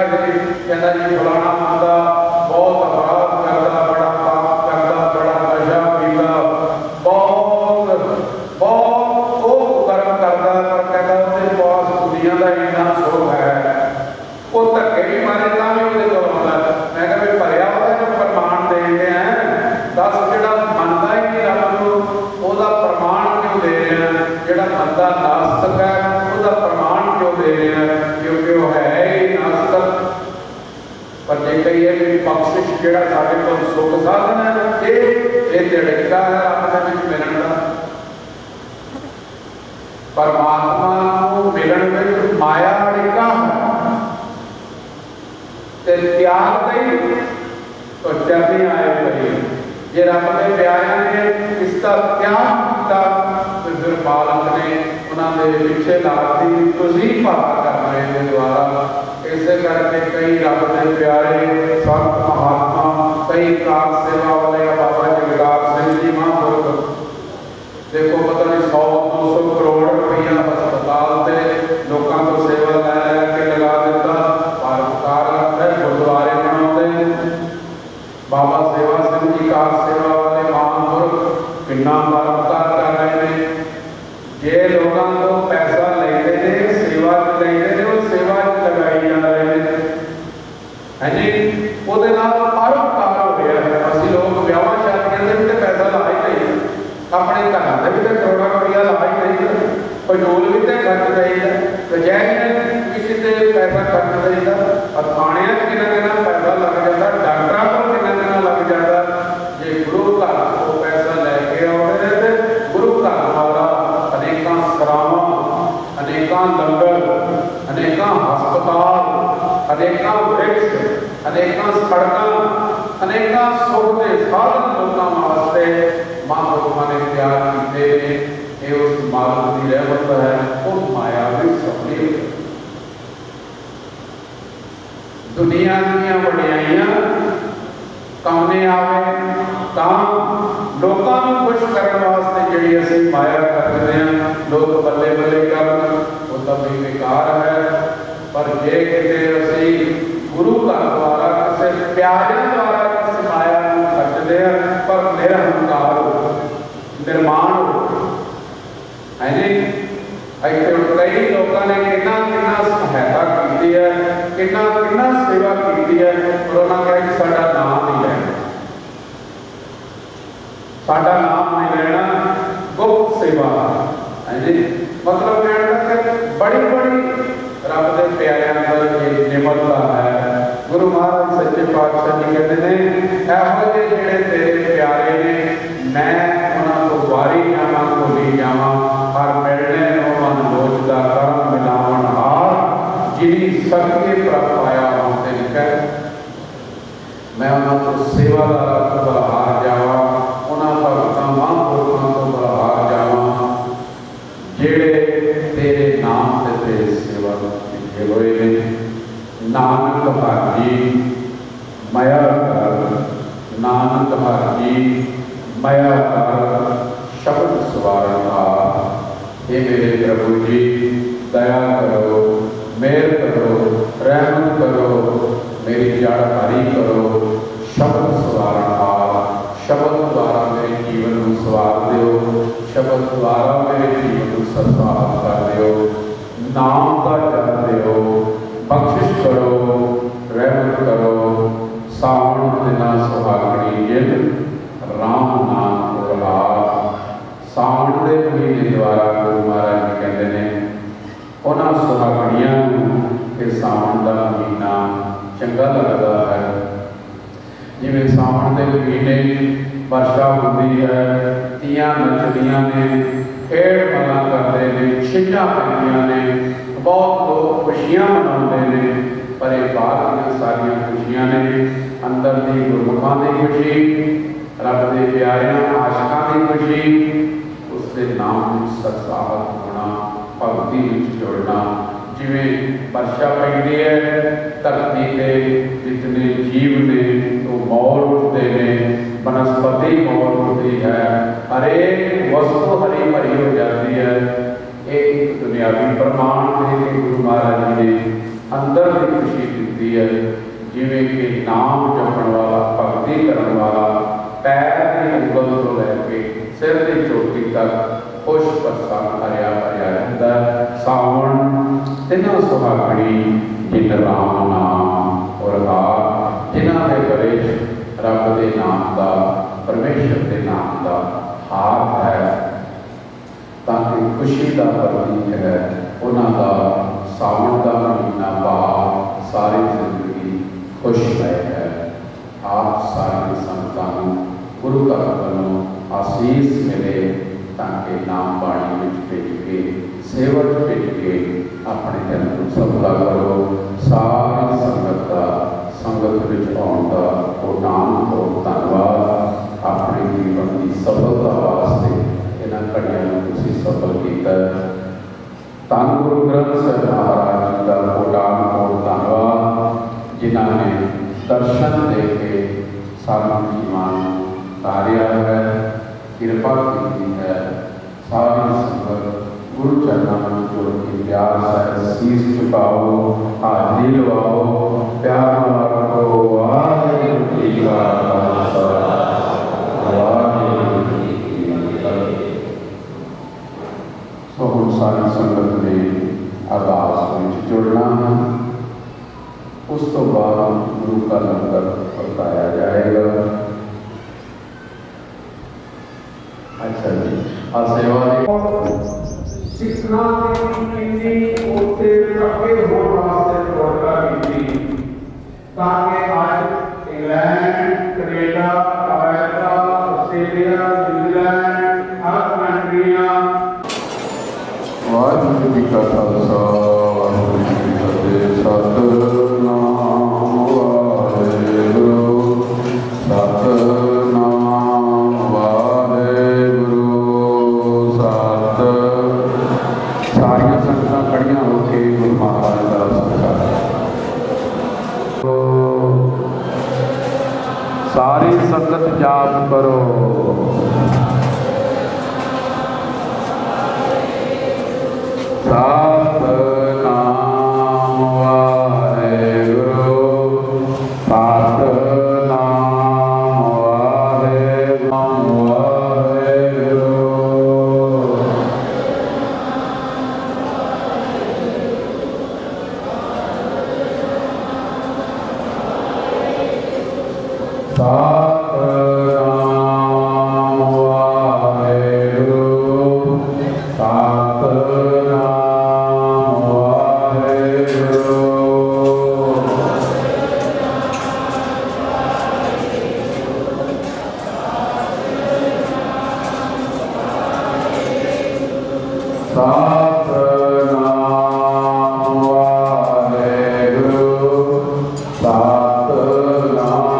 [SPEAKER 1] कहता जी फलाना बंदा बहुत अपराध करता, बड़ा पाप करता, बड़ा नशा पीता, बहुत बहुत कर्म करता, पर कहता उसके पास दुनिया का इन्ना सुख है, वो धक्के भी मारे तो भी वो आता। मैं कहा भी भरिया होता जो प्रमाण देते हैं, दस जो मनता ही नहीं रब को वह प्रमाण क्यों दे रहे हैं? जो बंदा नास्तिक है वह प्रमाण क्यों दे रहे हैं? क्योंकि वह है ही नास्तिक। पर जे कहिए भी बख्शिश जो साढ़े को सुख साधन है, ये झड़का है अपने मिलन का। परमात्मा को मिलन में माया अड़िका है, त्याग गई तो चरनी आए पई। जे रब के प्यारे ने इसका त्याग किया तो फिर बालक ने उन्होंने पिछे लाती तुझी भागा करने के द्वारा। इस करके कई रब के प्यारे संत महात्मा, कई कार सेवा वाले बाबा जगदार सिंह जी महापुरुष, देखो पता नहीं 100-200 करोड़ रुपया अस्पताल से लोगों को सेवा लैके लगा दिता। कार गुरुद्वारे बनाते बाबा सेवा सिंह जी कार सेवा वाले महापुरुष कितना बरकरार कर रहे हैं। जे लोगों को पैसा लेते हैं, सेवा लेते हैं, वो सेवा लगाई जा रहे हैं। नहीं ਉਹਦੇ ਨਾਲ ਪਰਉਪਕਾਰ ਹੋ ਰਿਹਾ ਹੈ। ਅਸੀਂ ਲੋਕ ਵਿਆਹਾਂ ਸ਼ਾਦੀਆਂ ਦੇ ਵੀ ਤੇ ਪੈਸਾ ਲਾ ਹੀ ਲਈਏ, ਆਪਣੇ ਘਰਾਂ ਦੇ ਵੀ ਤੇ ਕਰੋੜਾਂ ਰੁਪਈਆ ਲਾ ਹੀ ਲਈਏ, ਫਜ਼ੂਲ ਵੀ ਤੇ ਖਰਚ ਜਾਈਦਾ, ਰਜਾਈਆਂ ਕਿਸੇ ਤੇ ਪੈਸਾ ਖਰਚ ਜਾਈਦਾ, ਖਾਣਿਆਂ 'ਚ ਕਿੰਨਾ ਪੈਸਾ ਲੱਗ ਜਾਂਦਾ, ਡਾਕਟਰਾਂ ਕੋਲ ਕਿੰਨਾ ਲੱਗ ਜਾਂਦਾ। ਜੇ ਗੁਰੂ ਘਰ ਤੋਂ ਪੈਸਾ ਲੈ ਕੇ ਆਉਂਦੇ ਨੇ ਤੇ ਗੁਰੂ ਘਰ ਵਾਲਾ ਅਨੇਕਾਂ ਸਰਾਵਾਂ, ਅਨੇਕਾਂ ਲੰਗਰ, ਅਨੇਕਾਂ ਹਸਪਤਾਲ, ਅਨੇਕਾਂ ਬ੍ਰਿਕਸ਼, ਅਨੇਕਾਂ ਸੜਕਾਂ, ਅਨੇਕਾਂ ਸੁੱਖ ਦੇ ਸਾਧਨ ਲੋਕਾਂ ਵਾਸਤੇ ਮਹਾਂਪੁਰਖਾਂ ਨੇ ਤਿਆਰ ਕੀਤੇ ਨੇ। ਇਹ ਉਸ ਮਾਲਕ ਦੀ ਰਹਿਮਤ ਹੈ, ਉਹ ਮਾਇਆਵੀ ਸਭਨੀ ਦੁਨੀਆ ਦੀਆਂ ਵਡਿਆਈਆਂ ਕਾਮਨੇ ਆਵੇ ਤਾਂ ਲੋਕਾਂ ਨੂੰ ਖੁਸ਼ ਕਰਨ ਵਾਸਤੇ ਜਿਹੜੀ ਅਸੀਂ ਮਾਇਆ ਕਰਦੇ ਹਾਂ, ਲੋਕ ਬੱਲੇ ਬੱਲੇ ਕਰਨ, ਉਹ ਤਾਂ ਵੀ ਬੇਕਾਰ ਹੈ। ਪਰ ਜੇ ਕਿਤੇ ਅਸੀਂ ਗੁਰੂ ਘਰ ਦੁਆਰਾ ਕਿਸੇ ਪਿਆਰਿਆਂ ਦੁਆਰਾ ਕਿਸੇ ਮਾਇਆ ਨੂੰ ਖਰਚਦੇ ਹਾਂ, ਪਰ ਨਿਰਹੰਕਾਰ ਹੋ, ਨਿਰਮਾਣ ਹੋ ਹੈ ਨਹੀਂ। ਇੱਥੇ ਹੁਣ ਕਈ ਲੋਕਾਂ ਨੇ ਕਿੰਨਾ ਸਹਾਇਤਾ ਕੀਤੀ ਹੈ, ਕਿੰਨਾ ਸੇਵਾ ਕੀਤੀ ਹੈ, ਪਰ ਉਹਨਾਂ ਕਹਿੰਦੇ ਸਾਡਾ ਨਾਮ ਨਹੀਂ ਲੈਣਾ, ਸਾਡਾ ਨਾਮ ਨਹੀਂ ਲੈਣਾ, ਗੁਪਤ ਸੇਵਾ ਹੈ ਜੀ। ਮਤਲਬ ਕਹਿਣ ਦਾ ਕਿ ਬੜੀ ਰੱਬ ਦੇ ਪਿਆਰਿਆਂ ਦਾ ਇਹ ਨਿਮਰਤਾ ਹੈ। ਗੁਰੂ ਮਹਾਰਾਜ ਸੱਚੇ ਪਾਤਸ਼ਾਹ ਜੀ ਕਹਿੰਦੇ ਨੇ, ਇਹੋ ਜਿਹੇ ਜਿਹੜੇ ਤੇਰੇ ਪਿਆਰੇ ਨੇ, ਮੈਂ ਉਹਨਾਂ ਤੋਂ ਵਾਰੀ ਜਾਵਾਂ ਭੁੱਲੀ ਜਾਵਾਂ, ਪਰ ਮਿਲਣੇ ਨੂੰ ਮਨ ਲੋਚਦਾ ਕਰਮ ਮਿਲਾਵਣ ਹਾਰ, ਜਿਹਦੀ ਸਦਕੇ ਪ੍ਰਭ ਪਾਇਆ ਹੁੰਦੇ ਲਿਖਿਆ। ਮੈਂ ਉਹਨਾਂ ਤੋਂ ਸੇਵਾਦਾਰ ਤੋਂ ਬਲਹਾਰ ਜਾਵਾਂ, ਉਹਨਾਂ ਭਗਤਾਂ ਮਹਾਂਪੁਰਖਾਂ ਤੋਂ ਬਲਹਾਰ ਜਾਵਾਂ ਜਿਹੜੇ ਤੇਰੇ ਨਾਮ ਤੇ ਤੇਰੀ ਸੇਵਾ ਕੀਤੇ ਹੋਏ ਨੇ। ਨਾਨਕ ਹਰਿ ਜੀ ਮਾਇਆ ਕਰ, ਨਾਨਕ ਹਰਿ ਜੀ ਮਾਇਆ ਕਰ, ਸ਼ਬਦ ਸਵਾਰਨ ਹਾਰ। ਇਹ ਮੇਰੇ ਪ੍ਰਭੂ ਜੀ ਦਇਆ ਕਰੋ, ਮਿਹਰ ਕਰੋ, ਰਹਿਮਤ ਕਰੋ, ਮੇਰੀ ਜੜ ਹਰੀ ਕਰੋ, ਸ਼ਬਦ ਸਵਾਰਨ ਹਾਰ। ਸ਼ਬਦ ਦੁਆਰਾ ਮੇਰੇ ਜੀਵਨ ਨੂੰ ਸਵਾਰ ਦਿਓ, ਸ਼ਬਦ ਦੁਆਰਾ ਮੇਰੇ ਜੀਵਨ ਨੂੰ ਸਰਸਾਰ ਕਰ ਦਿਓ, ਨਾਮ ਦਾ ਜਪ ਦਿਓ, ਬਖਸ਼ਿਸ਼ ਕਰੋ, ਰਹਿਮਤ ਕਰੋ। ਸਾਵਣ ਦਿਨਾਂ ਸੁਹਾਗਣੀ ਜਿਨ ਰਾਮ ਨਾਮ ਗੁਰਲਾਲ। ਸਾਵਣ ਦੇ ਮਹੀਨੇ ਦੁਆਰਾ ਗੁਰੂ ਮਹਾਰਾਜ ਜੀ ਕਹਿੰਦੇ ਨੇ ਉਹਨਾਂ ਸੁਹਾਗਣੀਆਂ ਨੂੰ ਕਿ ਸਾਵਣ ਦਾ ਮਹੀਨਾ ਚੰਗਾ ਲੱਗਦਾ ਹੈ। ਜਿਵੇਂ ਸਾਵਣ ਦੇ ਮਹੀਨੇ ਵਰਸ਼ਾ ਹੁੰਦੀ ਹੈ, ਤੀਆਂ ਨੱਚਦੀਆਂ ਨੇ, ਖੇਡ ਮਲਾਂ ਕਰਦੇ ਨੇ, ਛਿੰਝਾਂ ਪੈਂਦੀਆਂ ਨੇ, ਬਹੁਤ ਲੋਕ ਖੁਸ਼ੀਆਂ ਮਨਾਉਂਦੇ ਨੇ। ਪਰ ਇਹ ਬਾਹਰ ਦੀਆਂ ਸਾਰੀਆਂ ਖੁਸ਼ੀਆਂ ਨੇ, ਅੰਦਰ ਦੀ ਗੁਰਮੁਖਾਂ ਦੀ ਖੁਸ਼ੀ, ਰੱਬ ਦੇ ਪਿਆਰਿਆਂ ਆਸ਼ਿਕਾਂ ਦੀ ਖੁਸ਼ੀ, ਉਸ ਦੇ ਨਾਮ ਵਿੱਚ ਸਰਸਾਹਤ ਹੋਣਾ, ਭਗਤੀ ਵਿੱਚ ਜੁੜਨਾ। ਜਿਵੇਂ ਵਰਸ਼ਾ ਪੈਂਦੀ ਹੈ, ਧਰਤੀ 'ਤੇ ਜਿਤਨੇ ਜੀਵ ਨੇ ਉਹ ਮੌਲ ਉੱਠਦੇ ਨੇ, ਬਨਸਪਤੀ ਮੌਲ ਉੱਠਦੀ ਹੈ, ਹਰੇਕ ਵਸਤੂ ਹਰੀ ਭਰੀ ਹੋ ਜਾਂਦੀ ਹੈ। ਇਹ ਇੱਕ ਦੁਨਿਆਵੀ ਪ੍ਰਮਾਣ ਦੇ ਕੇ ਗੁਰੂ ਮਹਾਰਾਜ ਜੀ ਨੇ ਅੰਦਰ ਦੀ ਖੁਸ਼ੀ ਦਿੱਤੀ ਹੈ। ਜਿਵੇਂ ਕਿ ਨਾਮ ਜਪਣ ਵਾਲਾ, ਭਗਤੀ ਕਰਨ ਵਾਲਾ ਪੈਰ ਦੀ ਉਂਗਲ ਤੋਂ ਲੈ ਕੇ ਸਿਰ ਦੀ ਚੋਟੀ ਤੱਕ ਖੁਸ਼ ਪ੍ਰਸੰਨ ਭਰਿਆ ਰਹਿੰਦਾ। ਸਾਵਣ ਤਿੰਨਾਂ ਸੁਹਾਗਣੀ ਜਿਨ ਰਾਮ ਨਾਮ ਔਰ ਹਾਰ, ਜਿਨ੍ਹਾਂ ਦੇ ਗਲੇ 'ਚ ਰੱਬ ਦੇ ਨਾਮ ਦਾ, ਪਰਮੇਸ਼ਰ ਦੇ ਨਾਮ ਦਾ ਹਾਰ ਹੈ, ਤਾਂ ਕਿ ਖੁਸ਼ੀ ਦਾ ਪ੍ਰਤੀਕ ਹੈ ਉਹਨਾਂ ਦਾ। ਸਾਵਣ ਦਾ ਮਹੀਨਾ ਬਾਅਦ ਸਾਰੀ ਜ਼ਿੰਦਗੀ ਖੁਸ਼ ਹੈ। ਆਪ ਸਾਰੀ ਸੰਗਤਾਂ ਨੂੰ ਗੁਰੂ ਘਰ ਵੱਲੋਂ ਆਸੀਸ ਮਿਲੇ, ਤਾਂ ਕਿ ਨਾਮ ਬਾਣੀ ਵਿੱਚ ਭੇਜ ਕੇ, ਸੇਵਾ 'ਚ ਭੇਜ ਕੇ ਆਪਣੇ ਜਨਮ ਨੂੰ ਸਫਲਾ ਕਰੋ। ਸਾਰੀ ਸੰਗਤ ਦਾ ਸੰਗਤ ਵਿੱਚ ਆਉਣ ਦਾ ਉਹ ਨਾਮ ਤੋਂ ਧੰਨਵਾਦ। ਆਪਣੇ ਜੀਵਨ ਦੀ ਸਫਲਤਾ ਵਾਸਤੇ ਇਹਨਾਂ ਘੜੀਆਂ ਨੂੰ ਤੁਸੀਂ ਸਫਲ ਕੀਤਾ। ਧੰਨ ਗੁਰੂ ਗ੍ਰੰਥ ਸਾਹਿਬ ਮਹਾਰਾਜ ਜੀ ਦਾ ਕੋਟਾਨ ਧੰਨਵਾਦ, ਜਿਨ੍ਹਾਂ ਨੇ ਦਰਸ਼ਨ ਦੇ ਕੇ ਸਾਨੂੰ ਜੀਵਾਂ ਨੂੰ ਤਾਰਿਆ ਹੈ, ਕਿਰਪਾ ਕੀਤੀ ਹੈ। ਸਾਰੀ ਸੰਗਤ ਗੁਰੂ ਚਰਨਾਂ ਨੂੰ ਜੋੜ ਕੇ ਪਿਆਰ ਸਹਿਤ ਸੀਸ ਝੁਕਾਓ, ਹਾਜ਼ਰੀ ਲਵਾਓ, ਪਿਆਰ ਨਾਲ ਰੱਖੋ। ਵਾਹਿਗੁਰੂ ਜੀ ਕਾ ਖਾਲਸਾ, ਵਾਹਿਗੁਰੂ ਜੀ ਕੀ ਫਤਿਹ। ਸੋ ਹੁਣ ਸਾਰੀ ਸੰਗਤ ਨੇ ਅਰਦਾਸ ਵਿੱਚ ਜੁੜਨਾ ਹੈ। ਉਸ ਤੋਂ ਬਾਅਦ गुरु का लंगर पकाया जाएगा। अच्छा जी, सेवा सिखना उत्ते अगे होने वास्ते प्रोग्राम की ताकि आज England, Canada, America, Australia, New Zealand हर कंट्रियां वाहिगुरू जी का खालसा वाहिगुरू जी की फतेह। सतनाम वाहिगुरू सतनाम वाहिगुरू सत। सारिया संगतां खड़ियां होके गुरु महाराज का सत्कार। सारी संगत जाप करो। सतनाम वाहिगुरू सतनाम वाहिगुरू। सतनाम वाहिगुरू सतनाम वाहिगुरू। सतनाम वाहिगुरू सतनाम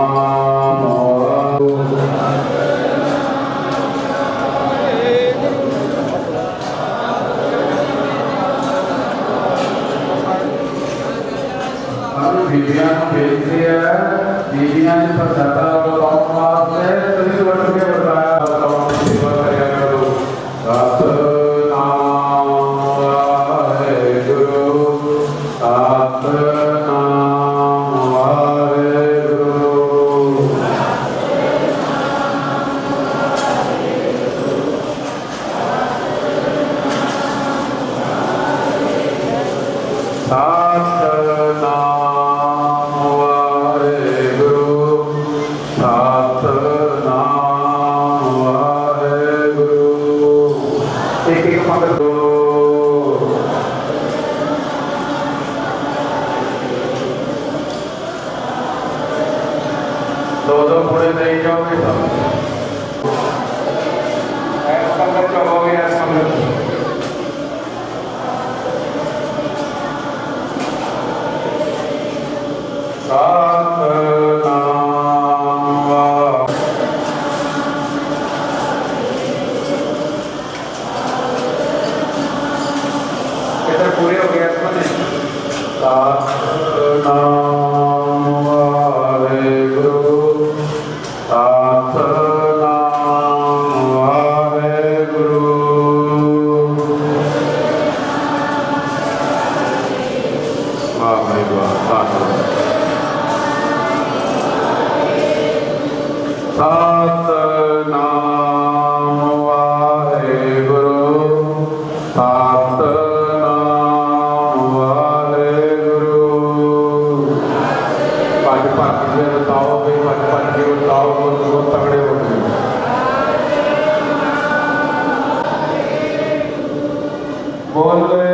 [SPEAKER 1] बीबियां भेजते हैं। बीबियां ने प्रसादा बताओ वास्ते तुझे वर्ष के बताया बताओ सेवा करया करो। सतनाम वाहिगुरू सतनाम वाहिगुरू। सतनाम वाहिगुरू सतनाम वाहिगुरू। एक एक पंक्ति दो। दो दो पूरे नहीं जाओगे सब संगत चलोगे संगत। पूरे हो गया इसमें। सतनाम वाहिगुरू सतनाम वाहिगुरू। वाह भाई वाह। सतनाम वाहिगुरू सतनाम वाहिगुरू। भज भज के बताओ भाई, भज भज के बताओ तो तगड़े हो गए। बोले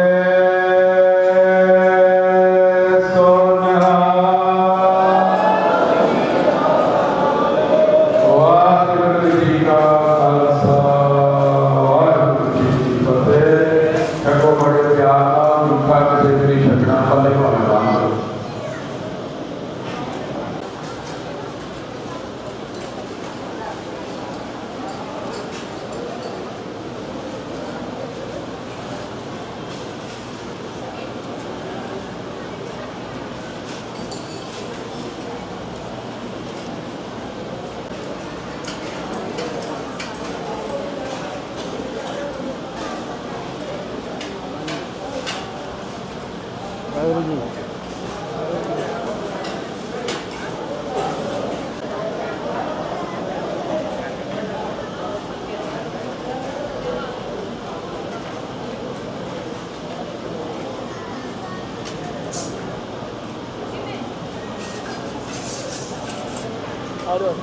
[SPEAKER 2] आ जाओ।